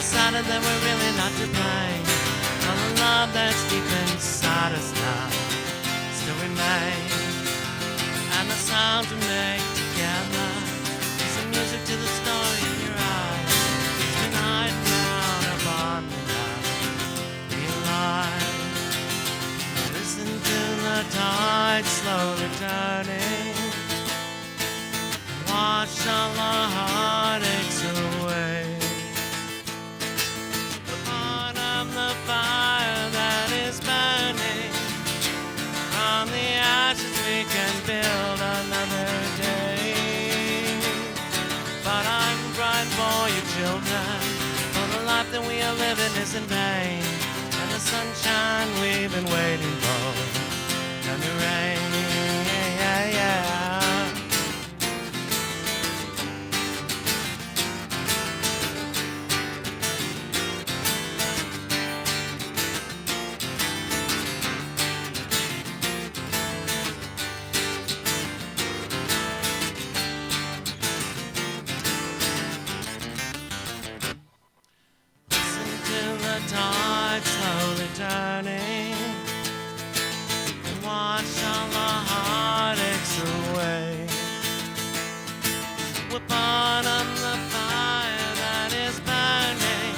decided that we're really not to blame. All the love that's deep inside us now still remains. And the sounds we make together is the music to the story in your eyes. Tonight round our bonding night, realize. Listen to the tide slowly turning. Watch all the heartaches away. The part of the fire that is burning. From the ashes we can build another day. But I'm crying for you children, for the life that we are living is in vain. And the sunshine we've been waiting for, and the rain, yeah, yeah. Tide slowly turning, and watch all the heartaches away. We're part of the fire that is burning.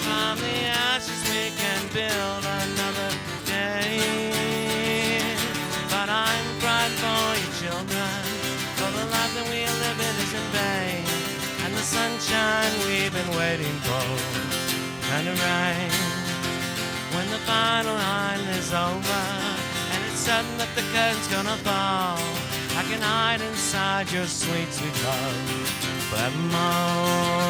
From the ashes we can build another day. But I'm crying for you children, for the life that we are living is in vain. And the sunshine we've been waiting for, and the rain, when the final line is over and it's certain that the curtain's gonna fall, I can hide inside your sweet, sweet love forevermore.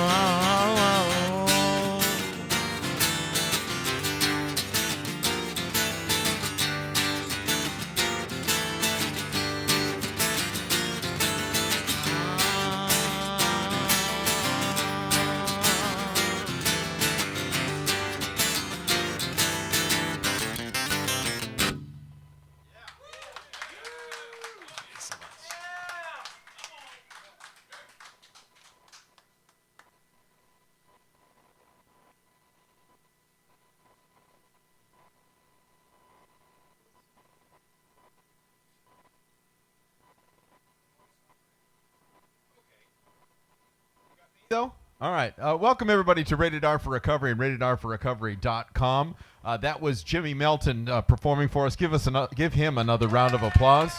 All right. Welcome, everybody, to Rated R for Recovery and RatedRforRecovery.com. That was Jimmy Melton performing for us. Give him another round of applause.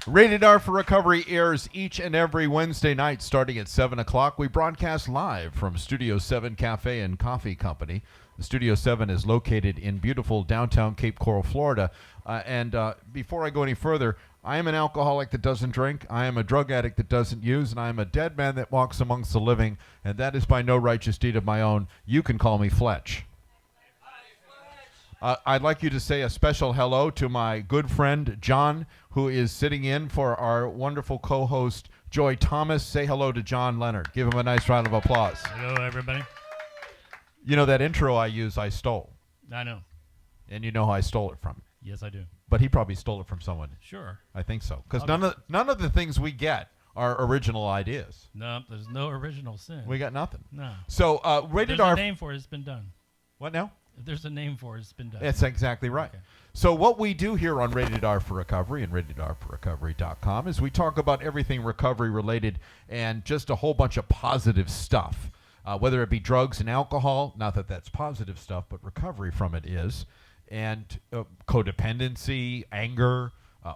Rated R for Recovery airs each and every Wednesday night starting at 7 o'clock. We broadcast live from Studio 7 Cafe and Coffee Company. The Studio 7 is located in beautiful downtown Cape Coral, Florida. And before I go any further, I am an alcoholic that doesn't drink. I am a drug addict that doesn't use. And I am a dead man that walks amongst the living. And that is by no righteous deed of my own. You can call me Fletch. I'd like you to say a special hello to my good friend, John, who is sitting in for our wonderful co-host, Joy Thomas. Say hello to John Leonard. Give him a nice round of applause. Hello, everybody. You know, that intro I use, I stole. I know. And you know how I stole it from. Yes, I do. But he probably stole it from someone. Sure. I think so. Because Okay. none of the things we get are original ideas. No, there's no original sin. We got nothing. No. So, Rated There's R... a name for it, it's been done. What now? If there's a name for it, it's been done. That's exactly right. Okay. So what we do here on Rated R for Recovery and RatedRforRecovery.com is we talk about everything recovery related and just a whole bunch of positive stuff, whether it be drugs and alcohol, not that that's positive stuff, but recovery from it is, and codependency, anger,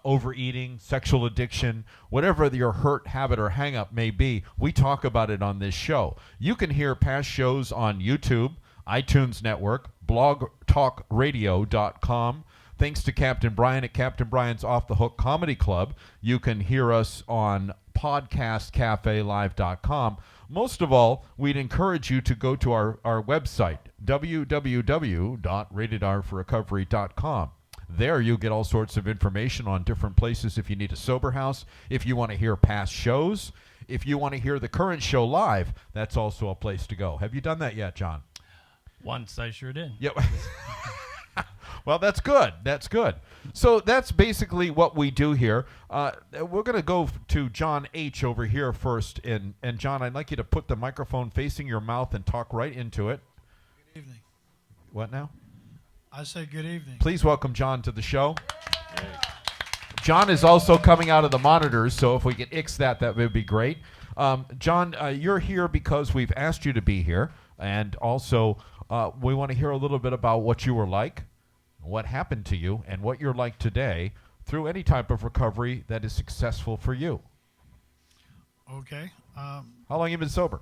overeating, sexual addiction, whatever your hurt, habit, or hang-up may be, we talk about it on this show. You can hear past shows on YouTube, iTunes Network, blogtalkradio.com. Thanks to Captain Brian at Captain Brian's Off the Hook Comedy Club, you can hear us on podcastcafelive.com. Most of all, we'd encourage you to go to our website, www.ratedrforrecovery.com. There you'll get all sorts of information on different places if you need a sober house, if you want to hear past shows, if you want to hear the current show live, that's also a place to go. Have you done that yet, John? Once I sure did. Yep. Well, that's good. That's good. So that's basically what we do here. We're going to go to John H. over here first. And John, I'd like you to put the microphone facing your mouth and talk right into it. Good evening. What now? I said good evening. Please welcome John to the show. John is also coming out of the monitors, so if we could ix that would be great. John, you're here because we've asked you to be here. And also, we want to hear a little bit about what you were like, what happened to you, and what you're like today through any type of recovery that is successful for you. Okay. How long have you been sober?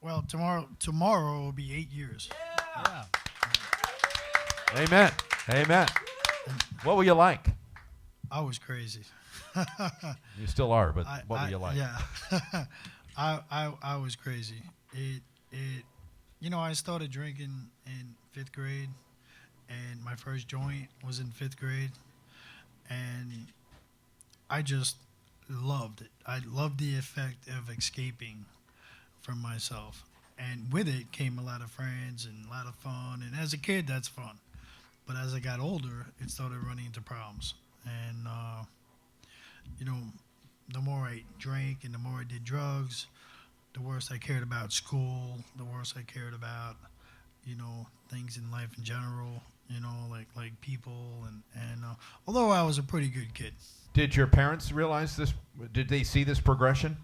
Well, tomorrow will be 8 years. Yeah. Amen. Amen. What were you like? I was crazy. You still are, but what were you like? Yeah. I was crazy. I started drinking in 5th grade, and my first joint was in 5th grade, and I just loved it. I loved the effect of escaping from myself, and with it came a lot of friends and a lot of fun, and as a kid, that's fun. But as I got older, it started running into problems, and, the more I drank and the more I did drugs, the worse I cared about school, the worse I cared about, things in life in general, like people. And although I was a pretty good kid. Did your parents realize this? Did they see this progression?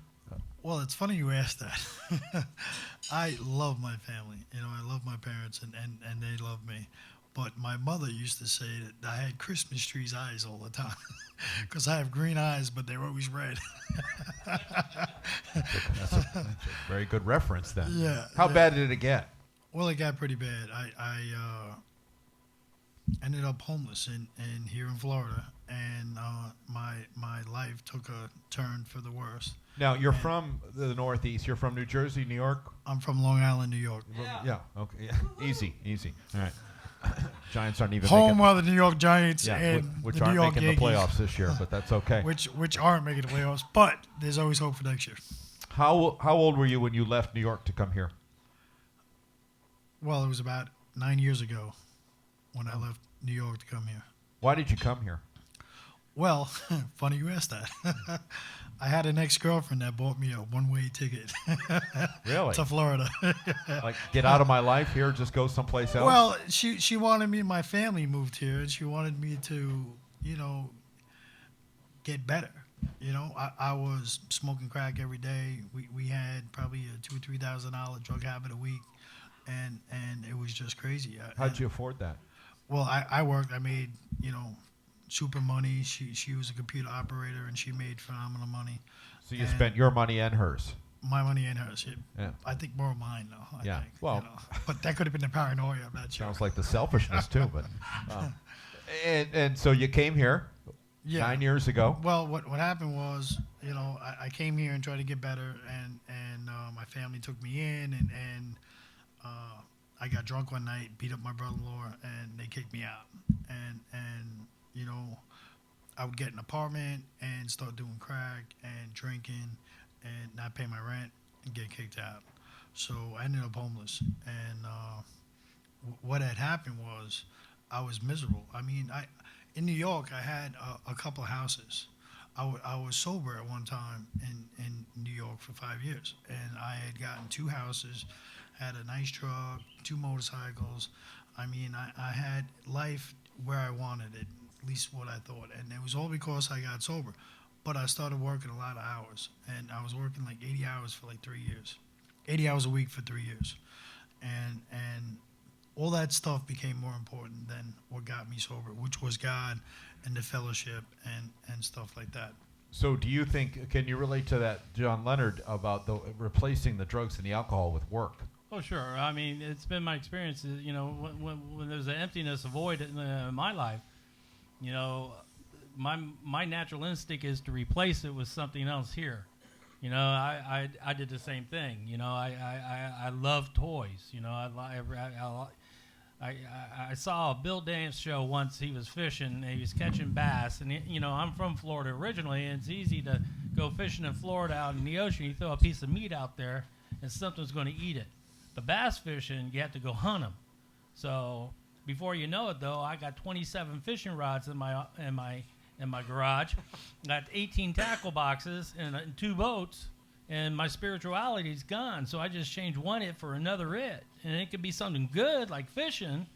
Well, it's funny you asked that. I love my family. I love my parents, and they love me. But my mother used to say that I had Christmas trees eyes all the time because I have green eyes, but they're always red. That's a very good reference then. Yeah. How yeah. bad did it get? Well, it got pretty bad. I ended up homeless in here in Florida, and my life took a turn for the worse. Now, you're from the Northeast. You're from New Jersey, New York? I'm from Long Island, New York. Yeah. Okay. Yeah. Easy. All right. Giants aren't even Home making, of the New York Giants and which the aren't New York making Yankees, the playoffs this year, but that's okay. which aren't making the playoffs, but there's always hope for next year. How old were you when you left New York to come here? Well, it was about 9 years ago when I left New York to come here. Why did you come here? Well, funny you asked that. I had an ex-girlfriend that bought me a one-way ticket Really? to Florida. Like, get out of my life here, just go someplace else? Well, she wanted me, my family moved here, and she wanted me to, get better. I was smoking crack every day. We had probably a $2,000 or $3,000 drug habit a week, and it was just crazy. How'd you afford that? Well, I worked. I made, super money. She was a computer operator, and she made phenomenal money. So you spent your money and hers? My money and hers. Yeah. I think more of mine, though. I think, well. But that could have been the paranoia. I'm not sure. Sounds like the selfishness, too. But and so you came here 9 years ago. Well, what happened was, I came here and tried to get better, and my family took me in, and I got drunk one night, beat up my brother-in-law, and they kicked me out. And I would get an apartment and start doing crack and drinking and not pay my rent and get kicked out. So I ended up homeless. And what had happened was I was miserable. I mean, in New York, I had a couple of houses. I was sober at one time in New York for 5 years, and I had gotten 2 houses, had a nice truck, 2 motorcycles. I mean, I had life where I wanted it, at least what I thought, and it was all because I got sober. But I started working a lot of hours, and I was working like 80 hours for like 3 years, 80 hours a week for 3 years, and all that stuff became more important than what got me sober, which was God and the fellowship and stuff like that. So do you think, can you relate to that, John Leonard, about replacing the drugs and the alcohol with work? Oh, sure. I mean, it's been my experience, when there's an emptiness, a void in my life, my natural instinct is to replace it with something else here. I did the same thing. I love toys. I saw a Bill Dance show once. He was fishing. And he was catching bass. And, I'm from Florida originally, and it's easy to go fishing in Florida out in the ocean. You throw a piece of meat out there, and something's going to eat it. But bass fishing, you have to go hunt them. So Before you know it, though, I got 27 fishing rods in my garage. Got 18 tackle boxes and 2 boats, and my spirituality's gone. So I just changed one it for another it, and it could be something good like fishing,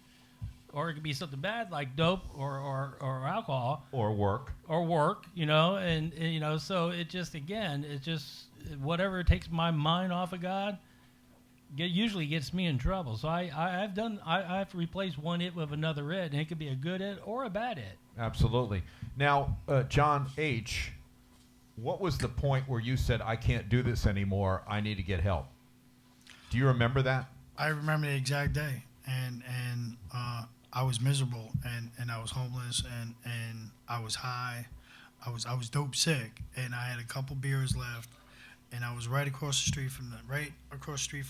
or it could be something bad like dope or alcohol Or work. or work. And so it just whatever takes my mind off of God. Usually gets me in trouble. So I've replaced one it with another it, and it could be a good it or a bad it. Absolutely. Now, John H., what was the point where you said, I can't do this anymore, I need to get help? Do you remember that? I remember the exact day, and I was miserable, and I was homeless, and I was high, I was dope sick, and I had a couple beers left, and I was right across the street from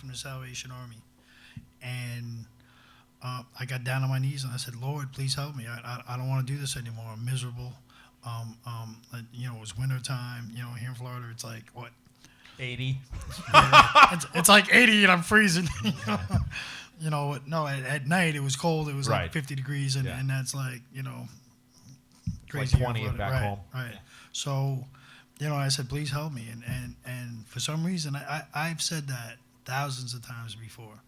the Salvation Army, and I got down on my knees and I said, Lord, please help me. I don't want to do this anymore. I'm miserable. It was winter time. Here in Florida, it's like what? 80. It's like 80 and I'm freezing. No, at night it was cold. It was Right. like 50 degrees, and that's like, Like crazy. 20 back right, home. Right. So, I said, please help me. And for some reason, I've said that thousands of times before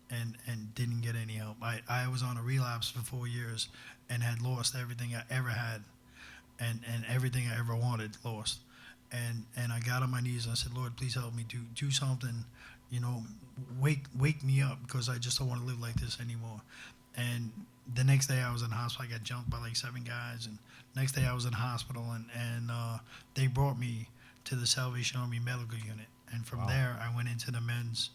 and didn't get any help. I was on a relapse for 4 years and had lost everything I ever had and everything I ever wanted lost. And I got on my knees and I said, Lord, please help me do something, wake me up, because I just don't want to live like this anymore. And the next day I was in the hospital. I got jumped by like 7 guys, and next day I was in the hospital, and they brought me to the Salvation Army Medical Unit, and from there I went into the men's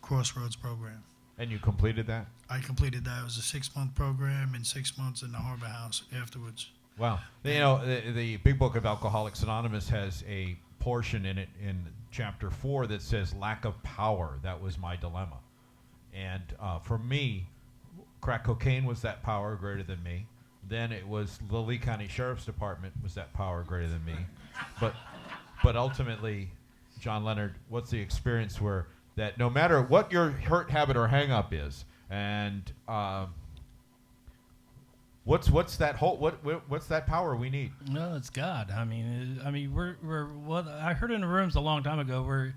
Crossroads program. And you completed that? I completed that. It was a 6-month program and 6 months in the Harbor House afterwards. Wow. The Big Book of Alcoholics Anonymous has a portion in it in chapter 4 that says lack of power. That was my dilemma. And for me, crack cocaine was that power greater than me. Then it was the Lee County Sheriff's Department was that power greater than me. But ultimately, John Leonard, what's the experience where that no matter what your hurt, habit, or hang-up is, and what's that what's that power we need? No, it's God. I mean, we're what I heard in the rooms a long time ago. We're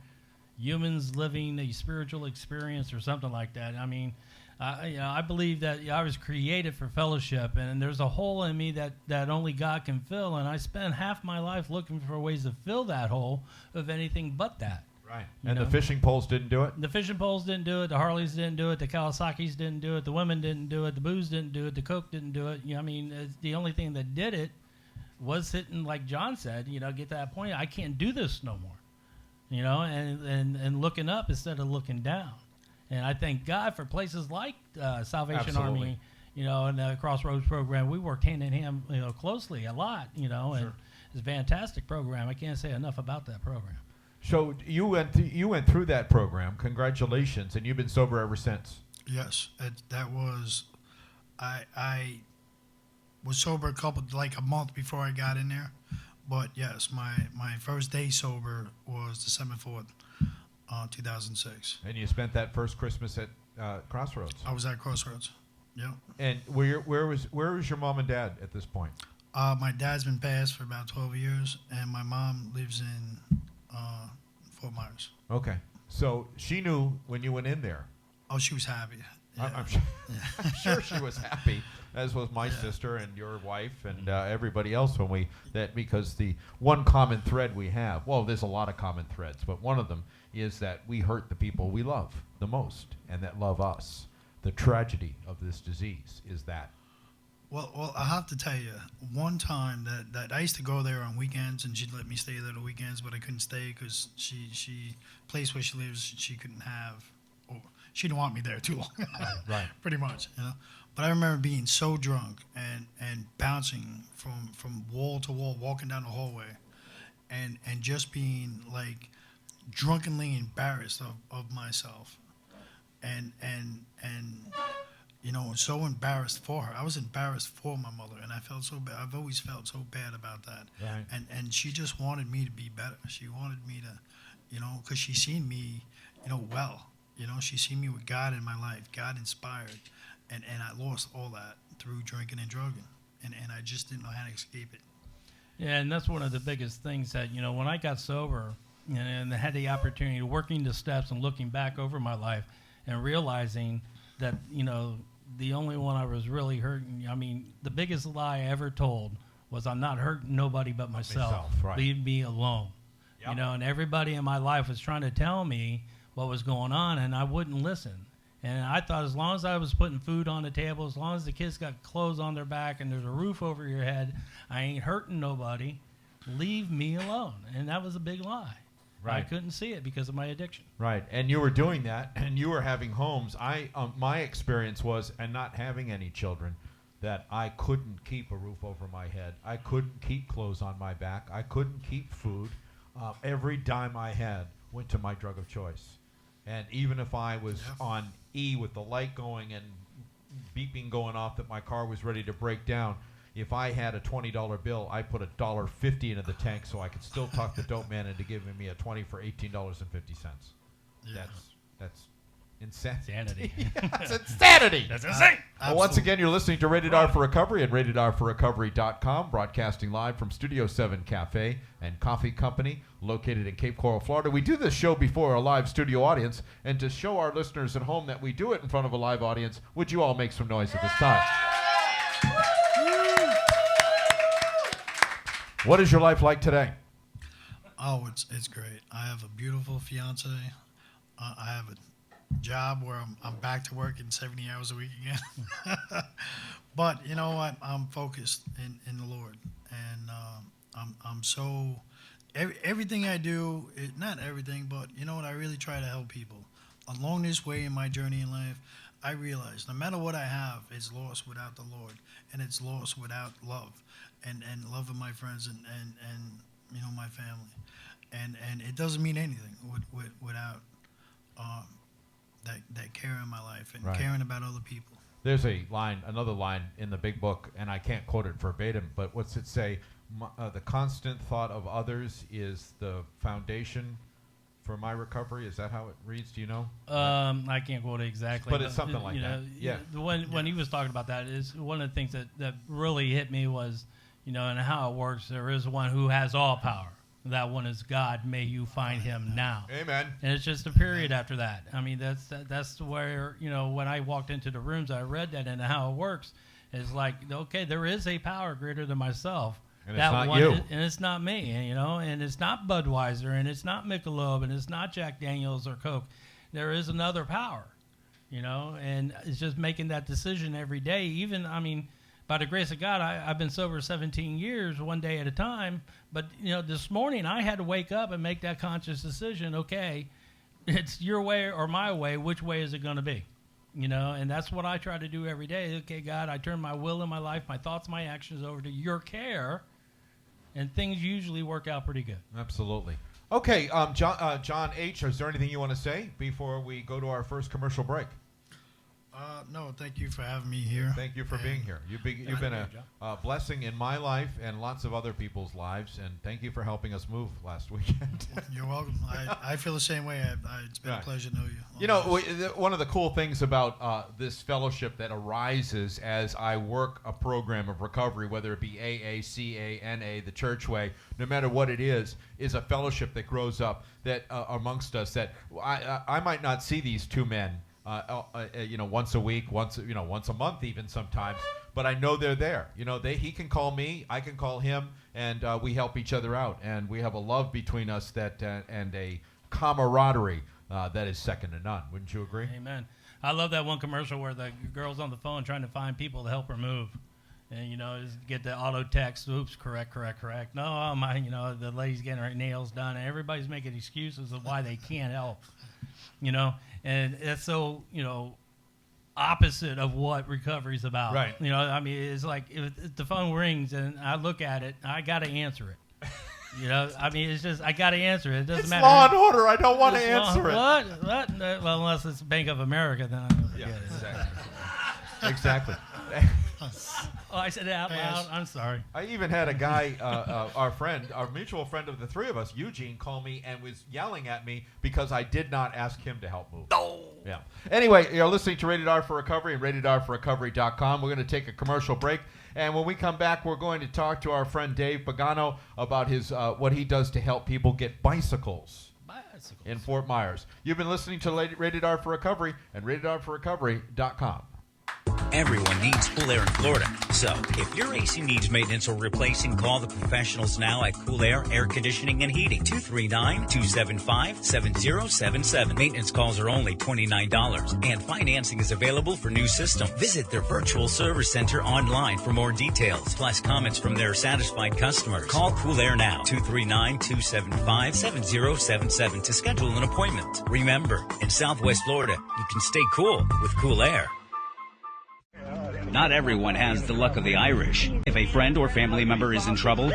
humans living a spiritual experience or something like that. I mean, I believe that I was created for fellowship, and there's a hole in me that only God can fill. And I spent half my life looking for ways to fill that hole of anything but that. Right. And the fishing poles didn't do it? The fishing poles didn't do it. The Harleys didn't do it. The Kawasaki's didn't do it. The women didn't do it. The booze didn't do it. The coke didn't do it. The only thing that did it was sitting, like John said, get to that point, I can't do this no more. And looking up instead of looking down. And I thank God for places like Salvation Absolutely. Army, and the Crossroads program. We worked hand in hand, closely a lot, and Sure. it's a fantastic program. I can't say enough about that program. So you went through that program. Congratulations, and you've been sober ever since. Yes, that was, I was sober a month before I got in there, but yes, my first day sober was December 4th, 2006. And you spent that first Christmas at Crossroads. I was at Crossroads. Yep. And where was your mom and dad at this point? My dad's been passed for about 12 years, and my mom lives in Fort Myers. Okay, so she knew when you went in there. Oh, she was happy. Yeah. I'm sure, I'm sure she was happy, as was my sister and your wife and everybody else because the one common thread we have, well, there's a lot of common threads, but one of them is that we hurt the people we love the most and that love us. The tragedy of this disease is that. Well, I have to tell you, one time that I used to go there on weekends, and she'd let me stay there on the weekends, but I couldn't stay because she place where she lives, she couldn't have, or she didn't want me there too long. Right. Pretty much, But I remember being so drunk and bouncing from wall to wall, walking down the hallway, and just being like drunkenly embarrassed of myself, and so embarrassed for her. I was embarrassed for my mother, and I felt so bad. I've always felt so bad about that. Right. And she just wanted me to be better. She wanted me to, because she seen me, well. She seen me with God in my life, God inspired. and I lost all that through drinking and drugging, and I just didn't know how to escape it. Yeah, and that's one of the biggest things that, when I got sober and I had the opportunity of working the steps and looking back over my life and realizing that, the only one I was really hurting, the biggest lie I ever told was I'm not hurting nobody but myself. Right. Leave me alone. Yep. And everybody in my life was trying to tell me what was going on, and I wouldn't listen. And I thought as long as I was putting food on the table, as long as the kids got clothes on their back and there's a roof over your head, I ain't hurting nobody. Leave me alone. And that was a big lie. Right. I couldn't see it because of my addiction. Right, and you were doing that, and you were having homes. My experience was, and not having any children, that I couldn't keep a roof over my head. I couldn't keep clothes on my back. I couldn't keep food. Every dime I had went to my drug of choice. And even if I was on E with the light going and beeping going off that my car was ready to break down, if I had a $20 bill, I put $1.50 into the tank so I could still talk the dope man into giving me a 20 for $18.50. Yeah. That's insanity. Insanity. That's insanity. That's insane. Well, once again, you're listening to Rated R for Recovery and RatedRforRecovery.com, broadcasting live from Studio 7 Cafe and Coffee Company, located in Cape Coral, Florida. We do this show before a live studio audience, and to show our listeners at home that we do it in front of a live audience, would you all make some noise at this time? What is your life like today? Oh, it's great. I have a beautiful fiance. I have a job where I'm back to working 70 hours a week again. But you know what? I'm focused in the Lord, and I'm so everything I do. Not everything, but you know what? I really try to help people along this way in my journey in life. I realize no matter what I have, it's lost without the Lord, and it's lost without love, and loving my friends and my family, and it doesn't mean anything without that care in my life and Right. caring about other people. There's another line in the big book, and I can't quote it verbatim, but what's it say? The constant thought of others is the foundation for my recovery. Is that how it reads? Do you know? I can't quote it exactly. But it's something like that. Yeah. When he was talking about that, is one of the things that really hit me was, and how it works. There is one who has all power. That one is God. May you find him now. Amen. And it's just a period after that. That's where, when I walked into the rooms, I read that, and how it works is like, okay, there is a power greater than myself. And it's not you. And it's not me, and it's not Budweiser, and it's not Michelob, and it's not Jack Daniels or Coke. There is another power, and it's just making that decision every day. Even, by the grace of God, I've been sober 17 years, one day at a time. But, this morning I had to wake up and make that conscious decision. Okay, it's your way or my way. Which way is it going to be? And that's what I try to do every day. Okay, God, I turn my will and my life, my thoughts, my actions over to your care. And things usually work out pretty good. Absolutely. Okay, John H., is there anything you want to say before we go to our first commercial break? No, thank you for having me here. Thank you for being here. You've been a blessing in my life and lots of other people's lives, and thank you for helping us move last weekend. You're welcome. I feel the same way. It's been a pleasure to know you. One of the cool things about this fellowship that arises as I work a program of recovery, whether it be AA, CA, NA, the church way, no matter what it is a fellowship that grows up that amongst us that I might not see these two men once a week, once a month, even sometimes. But I know they're there. He can call me, I can call him, and we help each other out. And we have a love between us that and a camaraderie that is second to none. Wouldn't you agree? Amen. I love that one commercial where the girl's on the phone trying to find people to help her move. And, just get the auto text, oops, correct. No, the lady's getting her nails done, and everybody's making excuses of why they can't help. And it's so, opposite of what recovery's about. Right. It's like if the phone rings and I look at it, I got to answer it. It's just, I got to answer it. It doesn't matter. Law and order. I don't want to answer it. What? Well, unless it's Bank of America, then I'm going to forget it. Exactly. Exactly. Oh, I said it out loud. I'm sorry. I even had a guy, our mutual friend of the three of us, Eugene, call me and was yelling at me because I did not ask him to help move. No. Yeah. Anyway, you're listening to Rated R for Recovery and RatedRforRecovery.com. We're going to take a commercial break, and when we come back, we're going to talk to our friend Dave Pagano about his what he does to help people get bicycles in Fort Myers. You've been listening to Rated R for Recovery and RatedRforRecovery.com. Everyone needs Cool Air in Florida. So, if your AC needs maintenance or replacing, call the professionals now at Cool Air Air Conditioning and Heating. 239-275-7077. Maintenance calls are only $29, and financing is available for new system. Visit their virtual service center online for more details, plus comments from their satisfied customers. Call Cool Air now, 239-275-7077 to schedule an appointment. Remember, in Southwest Florida, you can stay cool with Cool Air. Not everyone has the luck of the Irish. If a friend or family member is in trouble,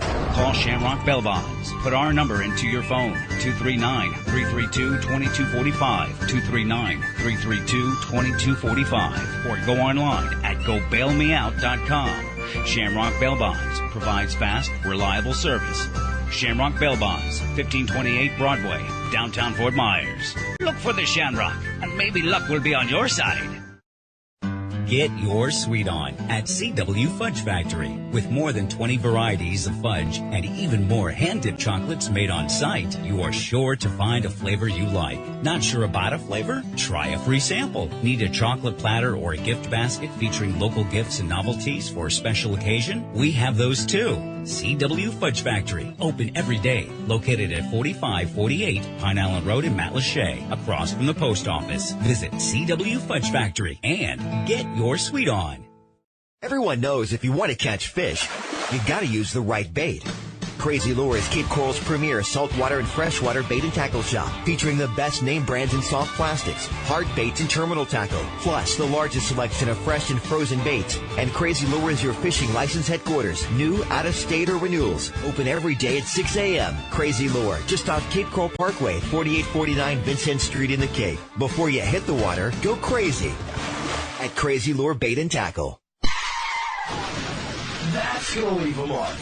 call Shamrock Bell Bonds. Put our number into your phone, 239-332-2245, 239-332-2245, or go online at gobailmeout.com. Shamrock Bell Bonds provides fast, reliable service. Shamrock Bell Bonds, 1528 Broadway, downtown Fort Myers. Look for the Shamrock, and maybe luck will be on your side. Get your sweet on at CW Fudge Factory. With more than 20 varieties of fudge and even more hand-dipped chocolates made on site, you are sure to find a flavor you like. Not sure about a flavor? Try a free sample. Need a chocolate platter or a gift basket featuring local gifts and novelties for a special occasion? We have those too. CW Fudge Factory, open every day, located at 4548 Pine Island Road in Matlacha, across from the post office. Visit CW Fudge Factory and get your sweet on. Everyone knows if you want to catch fish, you gotta use the right bait. Crazy Lure is Cape Coral's premier saltwater and freshwater bait and tackle shop, featuring the best name brands in soft plastics, hard baits, and terminal tackle, plus the largest selection of fresh and frozen baits. And Crazy Lure is your fishing license headquarters, new, out-of-state, or renewals. Open every day at 6 a.m. Crazy Lure, just off Cape Coral Parkway, 4849 Vincent Street in the Cape. Before you hit the water, go crazy at Crazy Lure Bait and Tackle. That's gonna leave a mark.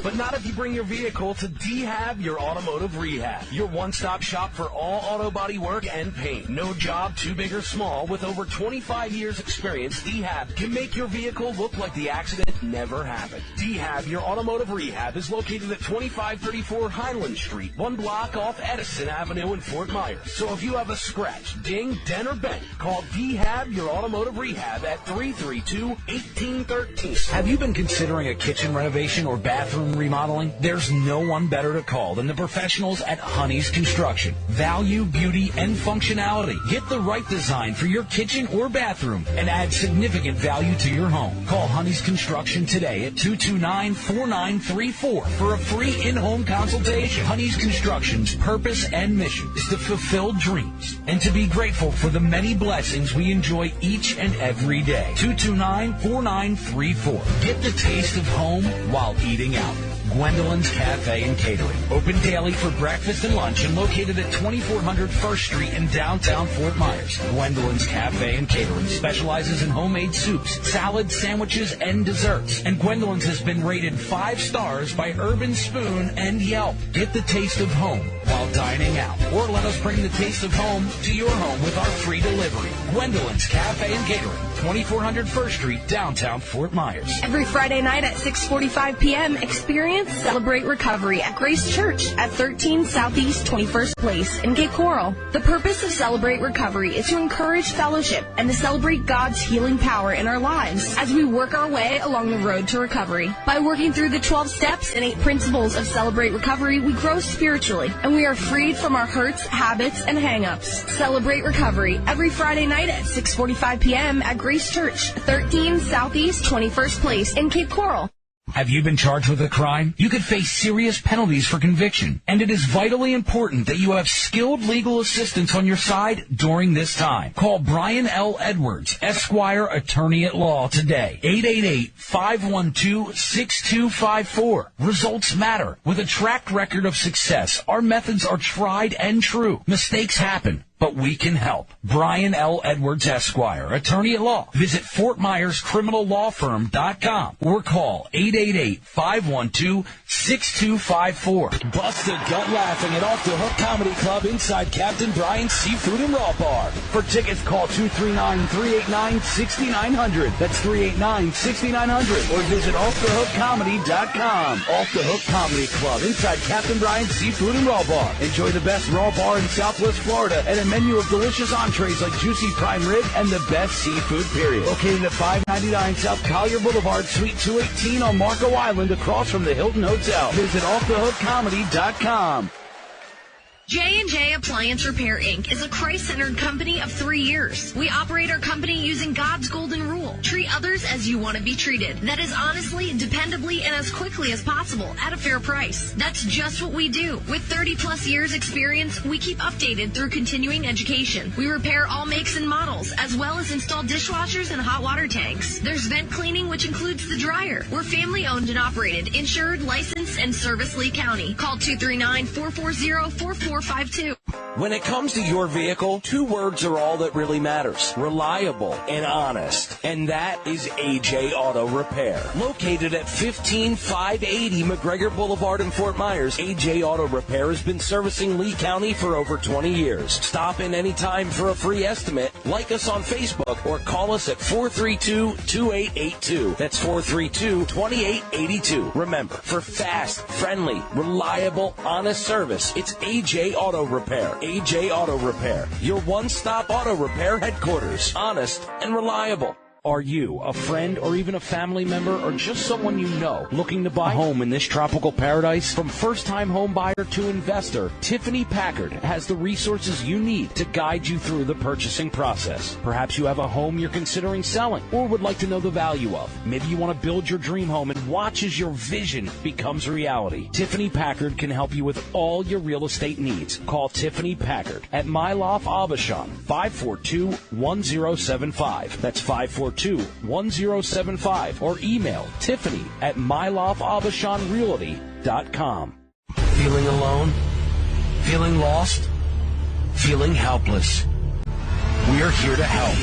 But not if you bring your vehicle to DHAB, your automotive rehab. Your one-stop shop for all auto body work and paint. No job too big or small. With over 25 years experience, DHAB can make your vehicle look like the accident never happened. DHAB, your automotive rehab, is located at 2534 Highland Street, one block off Edison Avenue in Fort Myers. So if you have a scratch, ding, dent, or bent, call DHAB, your automotive rehab, at 332-1813. Have you been considering a kitchen renovation or bathroom remodeling? There's no one better to call than the professionals at Honey's Construction. Value, beauty, and functionality. Get the right design for your kitchen or bathroom and add significant value to your home. Call Honey's Construction today at 229-4934 for a free in-home consultation. Honey's Construction's purpose and mission is to fulfill dreams and to be grateful for the many blessings we enjoy each and every day. 229-4934. Get the taste of home while eating out. Gwendolyn's Cafe and Catering. Open daily for breakfast and lunch and located at 2400 First Street in downtown Fort Myers. Gwendolyn's Cafe and Catering specializes in homemade soups, salads, sandwiches, and desserts. And Gwendolyn's has been rated 5 stars by Urban Spoon and Yelp. Get the taste of home while dining out. Or let us bring the taste of home to your home with our free delivery. Gwendolyn's Cafe and Catering, 2400 First Street, downtown Fort Myers. Every Friday night at 6:45 p.m., experience Celebrate Recovery at Grace Church at 13 Southeast 21st Place in Cape Coral. The purpose of Celebrate Recovery is to encourage fellowship and to celebrate God's healing power in our lives as we work our way along the road to recovery. By working through the 12 steps and 8 principles of Celebrate Recovery, we grow spiritually and we are freed from our hurts, habits, and hang-ups. Celebrate Recovery every Friday night at 6:45 p.m. at Grace Church, 13 Southeast 21st Place in Cape Coral. Have you been charged with a crime? You could face serious penalties for conviction, and it is vitally important that you have skilled legal assistance on your side during this time. Call Brian L. Edwards, Esquire, Attorney at Law today. 888-512-6254. Results matter. With a track record of success, our methods are tried and true. Mistakes happen, but we can help. Brian L. Edwards, Esquire, attorney at law. Visit FortMyersCriminalLawFirm.com or call 888-512-6254. Bust a gut laughing at Off the Hook Comedy Club inside Captain Brian's Seafood and Raw Bar. For tickets, call 239-389-6900. That's 389-6900. Or visit OffTheHookComedy.com. Off the Hook Comedy Club inside Captain Brian's Seafood and Raw Bar. Enjoy the best raw bar in Southwest Florida and a menu of delicious entrees like juicy prime rib and the best seafood, period. Located at 599 South Collier Boulevard, Suite 218 on Marco Island, across from the Hilton Hotel. Visit OffTheHookComedy.com. J&J Appliance Repair, Inc. is a Christ-centered company of 3 years. We operate our company using God's golden rule. Treat others as you want to be treated. That is honestly, dependably, and as quickly as possible at a fair price. That's just what we do. With 30-plus years experience, we keep updated through continuing education. We repair all makes and models, as well as install dishwashers and hot water tanks. There's vent cleaning, which includes the dryer. We're family-owned and operated, insured, licensed, and serviced Lee County. Call 239-440-4452. When it comes to your vehicle, 2 words are all that really matters: reliable and honest. And that is AJ Auto Repair. Located at 15580 McGregor Boulevard in Fort Myers, AJ Auto Repair has been servicing Lee County for over 20 years. Stop in anytime for a free estimate, like us on Facebook, or call us at 432-2882. That's 432-2882. Remember, for fast, friendly, reliable, honest service, it's AJ Auto Repair. AJ Auto Repair, your one-stop auto repair headquarters. Honest and reliable. Are you, a friend, or even a family member, or just someone you know, looking to buy a home in this tropical paradise? From first-time home buyer to investor, Tiffany Packard has the resources you need to guide you through the purchasing process. Perhaps you have a home you're considering selling, or would like to know the value of. Maybe you want to build your dream home and watch as your vision becomes reality. Tiffany Packard can help you with all your real estate needs. Call Tiffany Packard at Myloff Abashan, 542-1075. That's 542-1075, or email Tiffany at MyLoffAbashanRealty.com. Feeling alone? Feeling lost? Feeling helpless? We're here to help.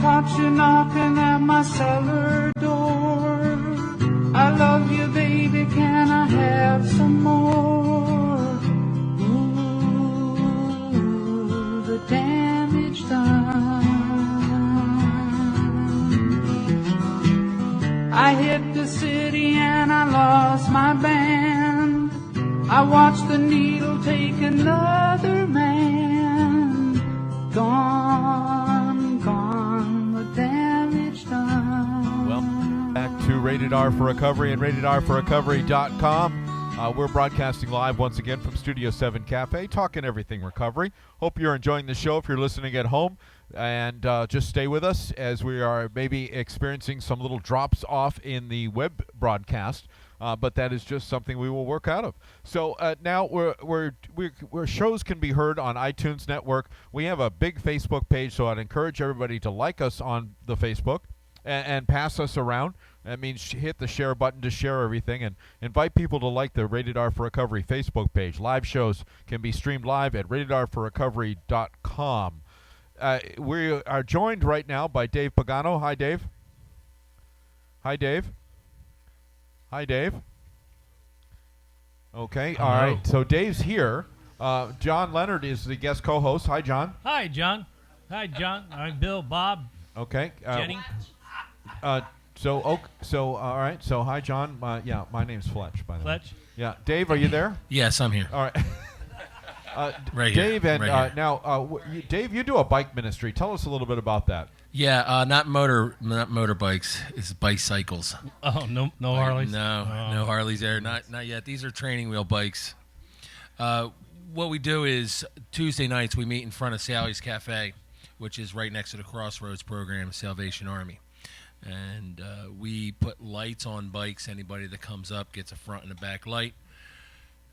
Caught you knocking at my cellar door. I love you, baby, can I have some more? Ooh, the damage done. I hit the city and I lost my band. I watched the needle take another man. Gone, gone, the damage done. Well, back to Rated R for Recovery and RatedRforRecovery.com. We're broadcasting live once again from Studio 7 Cafe, talking everything recovery. Hope you're enjoying the show if you're listening at home. And just stay with us as we are maybe experiencing some little drops off in the web broadcast. But that is just something we will work out of. So now where shows can be heard on iTunes Network. We have a big Facebook page, so I'd encourage everybody to like us on the Facebook and pass us around. That means hit the share button to share everything and invite people to like the Rated R for Recovery Facebook page. Live shows can be streamed live at RatedRforRecovery.com. We are joined right now by Dave Pagano. Hi, Dave. Hi, Dave. Hi, Dave. Okay, Hello. all right. So Dave's here. John Leonard is the guest co-host. Hi, John. Hi, John. Hi, John. I'm Bill, Bob, Okay. Jenny. So all right. So hi, John. Yeah, my name's Fletch. By the way. Fletch. Yeah, Dave, are you there? Yes, I'm here. All right. Right here. Dave and Right here. now, Dave, you do a bike ministry. Tell us a little bit about that. Yeah, not motorbikes. It's bicycles. Oh, no Harleys? No Harleys there. Not yet. These are training wheel bikes. What we do is Tuesday nights we meet in front of Sally's Cafe, which is right next to the Crossroads program, Salvation Army. And we put lights on bikes. Anybody that comes up gets a front and a back light.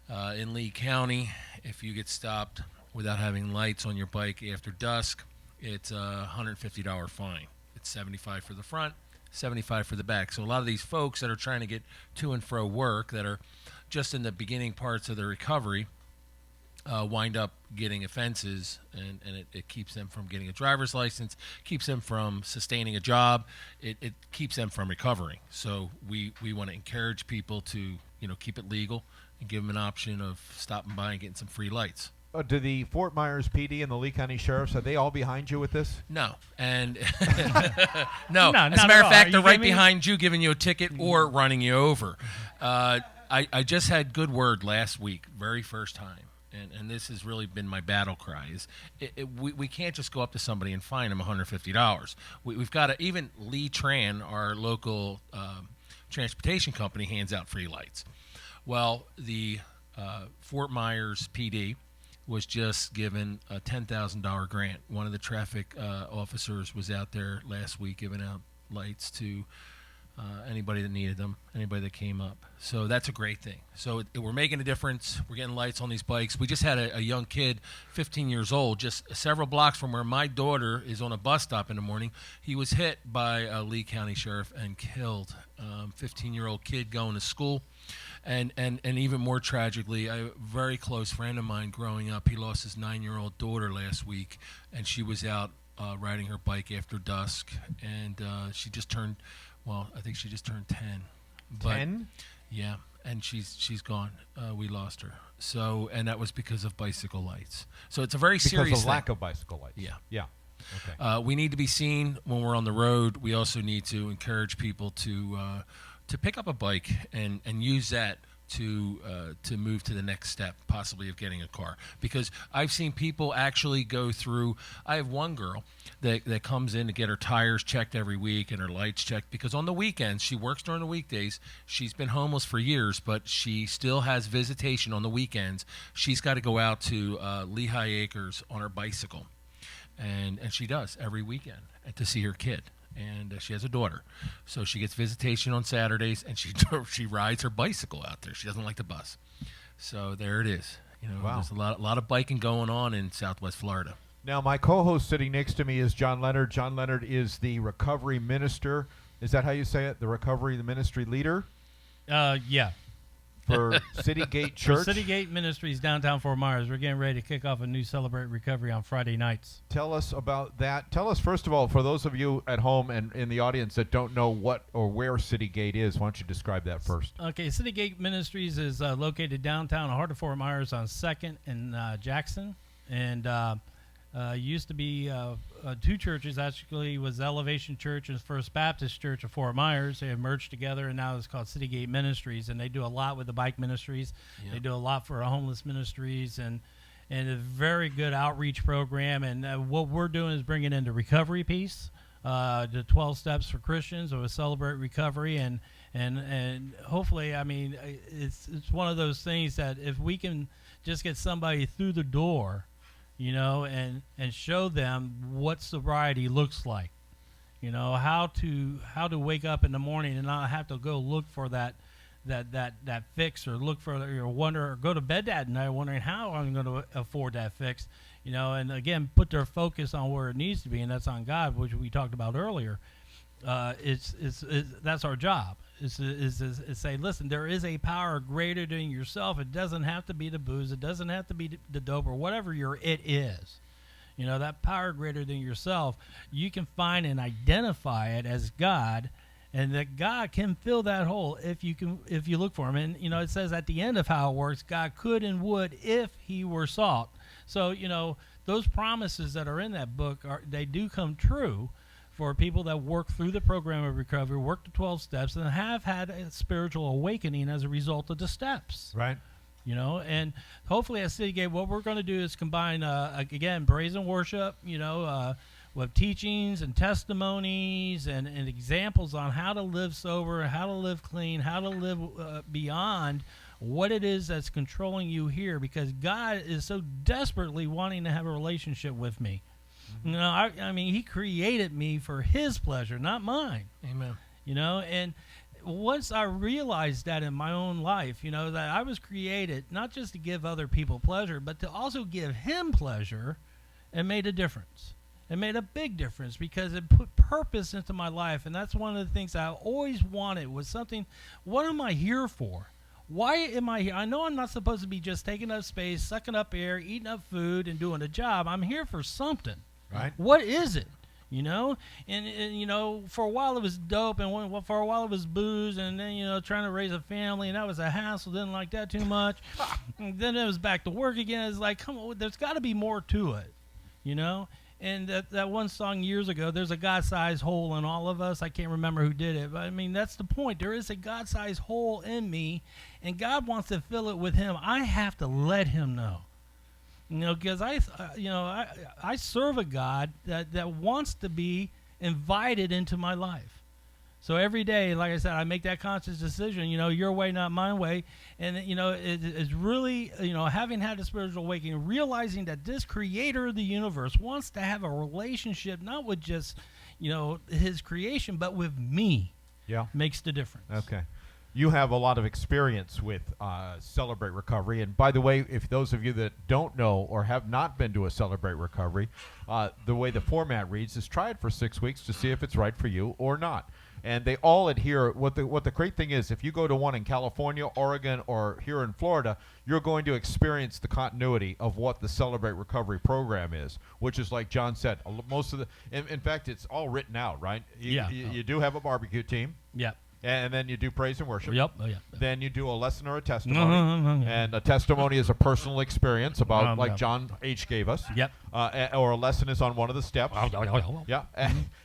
In Lee County, if you get stopped without having lights on your bike after dusk, it's a $150 fine. It's $75 for the front, $75 for the back. So a lot of these folks that are trying to get to and fro work, that are just in the beginning parts of their recovery, wind up getting offenses, and it keeps them from getting a driver's license, keeps them from sustaining a job, it keeps them from recovering. So we want to encourage people to keep it legal and give them an option of stopping by and getting some free lights. Do the Fort Myers PD and the Lee County Sheriffs, are they all behind you with this? No. And No, as not a matter at of fact, all. they're You right kidding me? behind you, giving you a ticket or running you over. I just had good word last week, very first time. And this has really been my battle cry, is we can't just go up to somebody and fine them $150. We've got to, even Lee Tran, our local transportation company, hands out free lights. Well, the Fort Myers PD was just given a $10,000 grant. One of the traffic officers was out there last week giving out lights to anybody that needed them, anybody that came up. So that's a great thing. So we're making a difference. We're getting lights on these bikes. We just had a young kid, 15 years old, just several blocks from where my daughter is on a bus stop in the morning. He was hit by a Lee County sheriff and killed. 15-year-old kid going to school. And even more tragically, a very close friend of mine growing up, he lost his 9-year-old daughter last week, and she was out riding her bike after dusk, and she just turned, I think she just turned 10. 10? Yeah, and she's gone. We lost her. So, and that was because of bicycle lights. So it's a very serious Because of thing. lack of bicycle lights. Yeah. Yeah. Okay. We need to be seen when we're on the road. We also need to encourage people to pick up a bike and use that to move to the next step, possibly of getting a car. Because I've seen people actually go through. I have one girl that comes in to get her tires checked every week and her lights checked, because on the weekends, she works during the weekdays. She's been homeless for years, but she still has visitation on the weekends. She's got to go out to Lehigh Acres on her bicycle, and she does every weekend to see her kid. And she has a daughter, so she gets visitation on Saturdays, and she rides her bicycle out there. She doesn't like the bus, so there it is. Wow. There's a lot of biking going on in Southwest Florida. Now, my co-host sitting next to me is John Leonard. John Leonard is the recovery minister. Is that how you say it? The ministry leader? Yeah. For City Gate Church? For City Gate Ministries, downtown Fort Myers. We're getting ready to kick off a new Celebrate Recovery on Friday nights. Tell us about that. Tell us, first of all, for those of you at home and in the audience that don't know what or where City Gate is, why don't you describe that first? Okay, City Gate Ministries is located downtown, heart of Fort Myers on 2nd and Jackson. And used to be two churches. Actually, was Elevation Church and First Baptist Church of Fort Myers. They have merged together, and now it's called City Gate Ministries. And they do a lot with the bike ministries. Yeah. They do a lot for homeless ministries, and a very good outreach program. And what we're doing is bringing in the recovery piece, the 12 steps for Christians, or Celebrate Recovery, and hopefully, I mean, it's one of those things that if we can just get somebody through the door, and show them what sobriety looks like, how to wake up in the morning and not have to go look for that fix, or look for, or wonder, or go to bed that night wondering how I'm going to afford that fix, and again, put their focus on where it needs to be, and that's on God, which we talked about earlier. It's that's our job. Is say, listen, there is a power greater than yourself. It doesn't have to be the booze. It doesn't have to be the dope, or whatever it is. That power greater than yourself, you can find and identify it as God, and that God can fill that hole if you look for him. And it says at the end of how it works, God could and would if he were sought. So those promises that are in that book they do come true for people that work through the program of recovery, work the 12 steps, and have had a spiritual awakening as a result of the steps. Right. And hopefully at City Gate, what we're going to do is combine, again, brazen worship, with teachings and testimonies and examples on how to live sober, how to live clean, how to live beyond what it is that's controlling you here, because God is so desperately wanting to have a relationship with me. I mean, he created me for his pleasure, not mine. Amen. And once I realized that in my own life, that I was created not just to give other people pleasure, but to also give him pleasure, it made a difference. It made a big difference because it put purpose into my life. And that's one of the things I always wanted was something, what am I here for? Why am I here? I know I'm not supposed to be just taking up space, sucking up air, eating up food, and doing a job. I'm here for something. Right. What is it? And for a while it was dope, and for a while it was booze, and then, trying to raise a family, and that was a hassle. Didn't like that too much. And then it was back to work again. It's like, come on, there's got to be more to it, And that one song years ago, there's a God-sized hole in all of us. I can't remember who did it, but I mean, that's the point. There is a God-sized hole in me, and God wants to fill it with him. I have to let him know. Because I serve a God that wants to be invited into my life. So every day, like I said, I make that conscious decision, your way, not my way. And, it's really, having had a spiritual awakening, realizing that this creator of the universe wants to have a relationship, not with just, his creation, but with me. Yeah. Makes the difference. Okay. You have a lot of experience with Celebrate Recovery. And by the way, if those of you that don't know or have not been to a Celebrate Recovery, the way the format reads is try it for 6 weeks to see if it's right for you or not. And they all adhere. What the great thing is, if you go to one in California, Oregon, or here in Florida, you're going to experience the continuity of what the Celebrate Recovery program is, which is like John said, most of the. In fact, it's all written out, right? You do have a barbecue team. Yeah. And then you do praise and worship. Yep. Oh, yeah. Then you do a lesson or a testimony. And a testimony is a personal experience about, like John H. gave us. Yep. Or a lesson is on one of the steps. Yeah.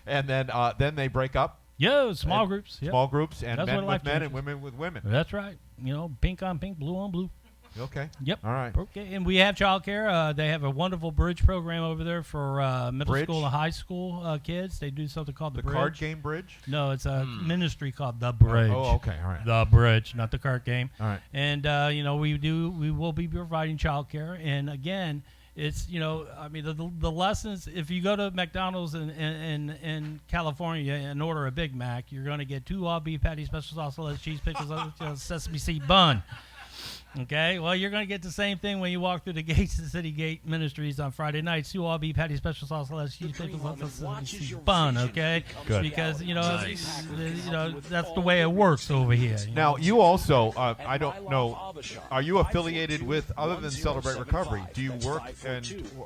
And then they break up. Small groups. Yep. Small groups, and That's men what with life men changes. and women with women. That's right. Pink on pink, blue on blue. Okay. Yep. All right. Okay. And we have childcare. They have a wonderful bridge program over there for middle Bridge? school and high school kids. They do something called the Bridge. card game bridge? No, it's a ministry called the Bridge. Oh, okay. All right. The Bridge, not the card game. All right. And we will be providing childcare. And again, it's the lessons. If you go to McDonald's in California and order a Big Mac, you're going to get 2 all beef patties, special sauce, lettuce, cheese, pickles, sesame seed bun. Okay, well, you're going to get the same thing when you walk through the gates of City Gate Ministries on Friday nights. 2 all beef patties, special sauce, lettuce, cheese, pickles, sesame seed bun. Okay, good. Because that's the way it works over here. Now, you also, I don't know, are you affiliated with, other than Celebrate Recovery, do you work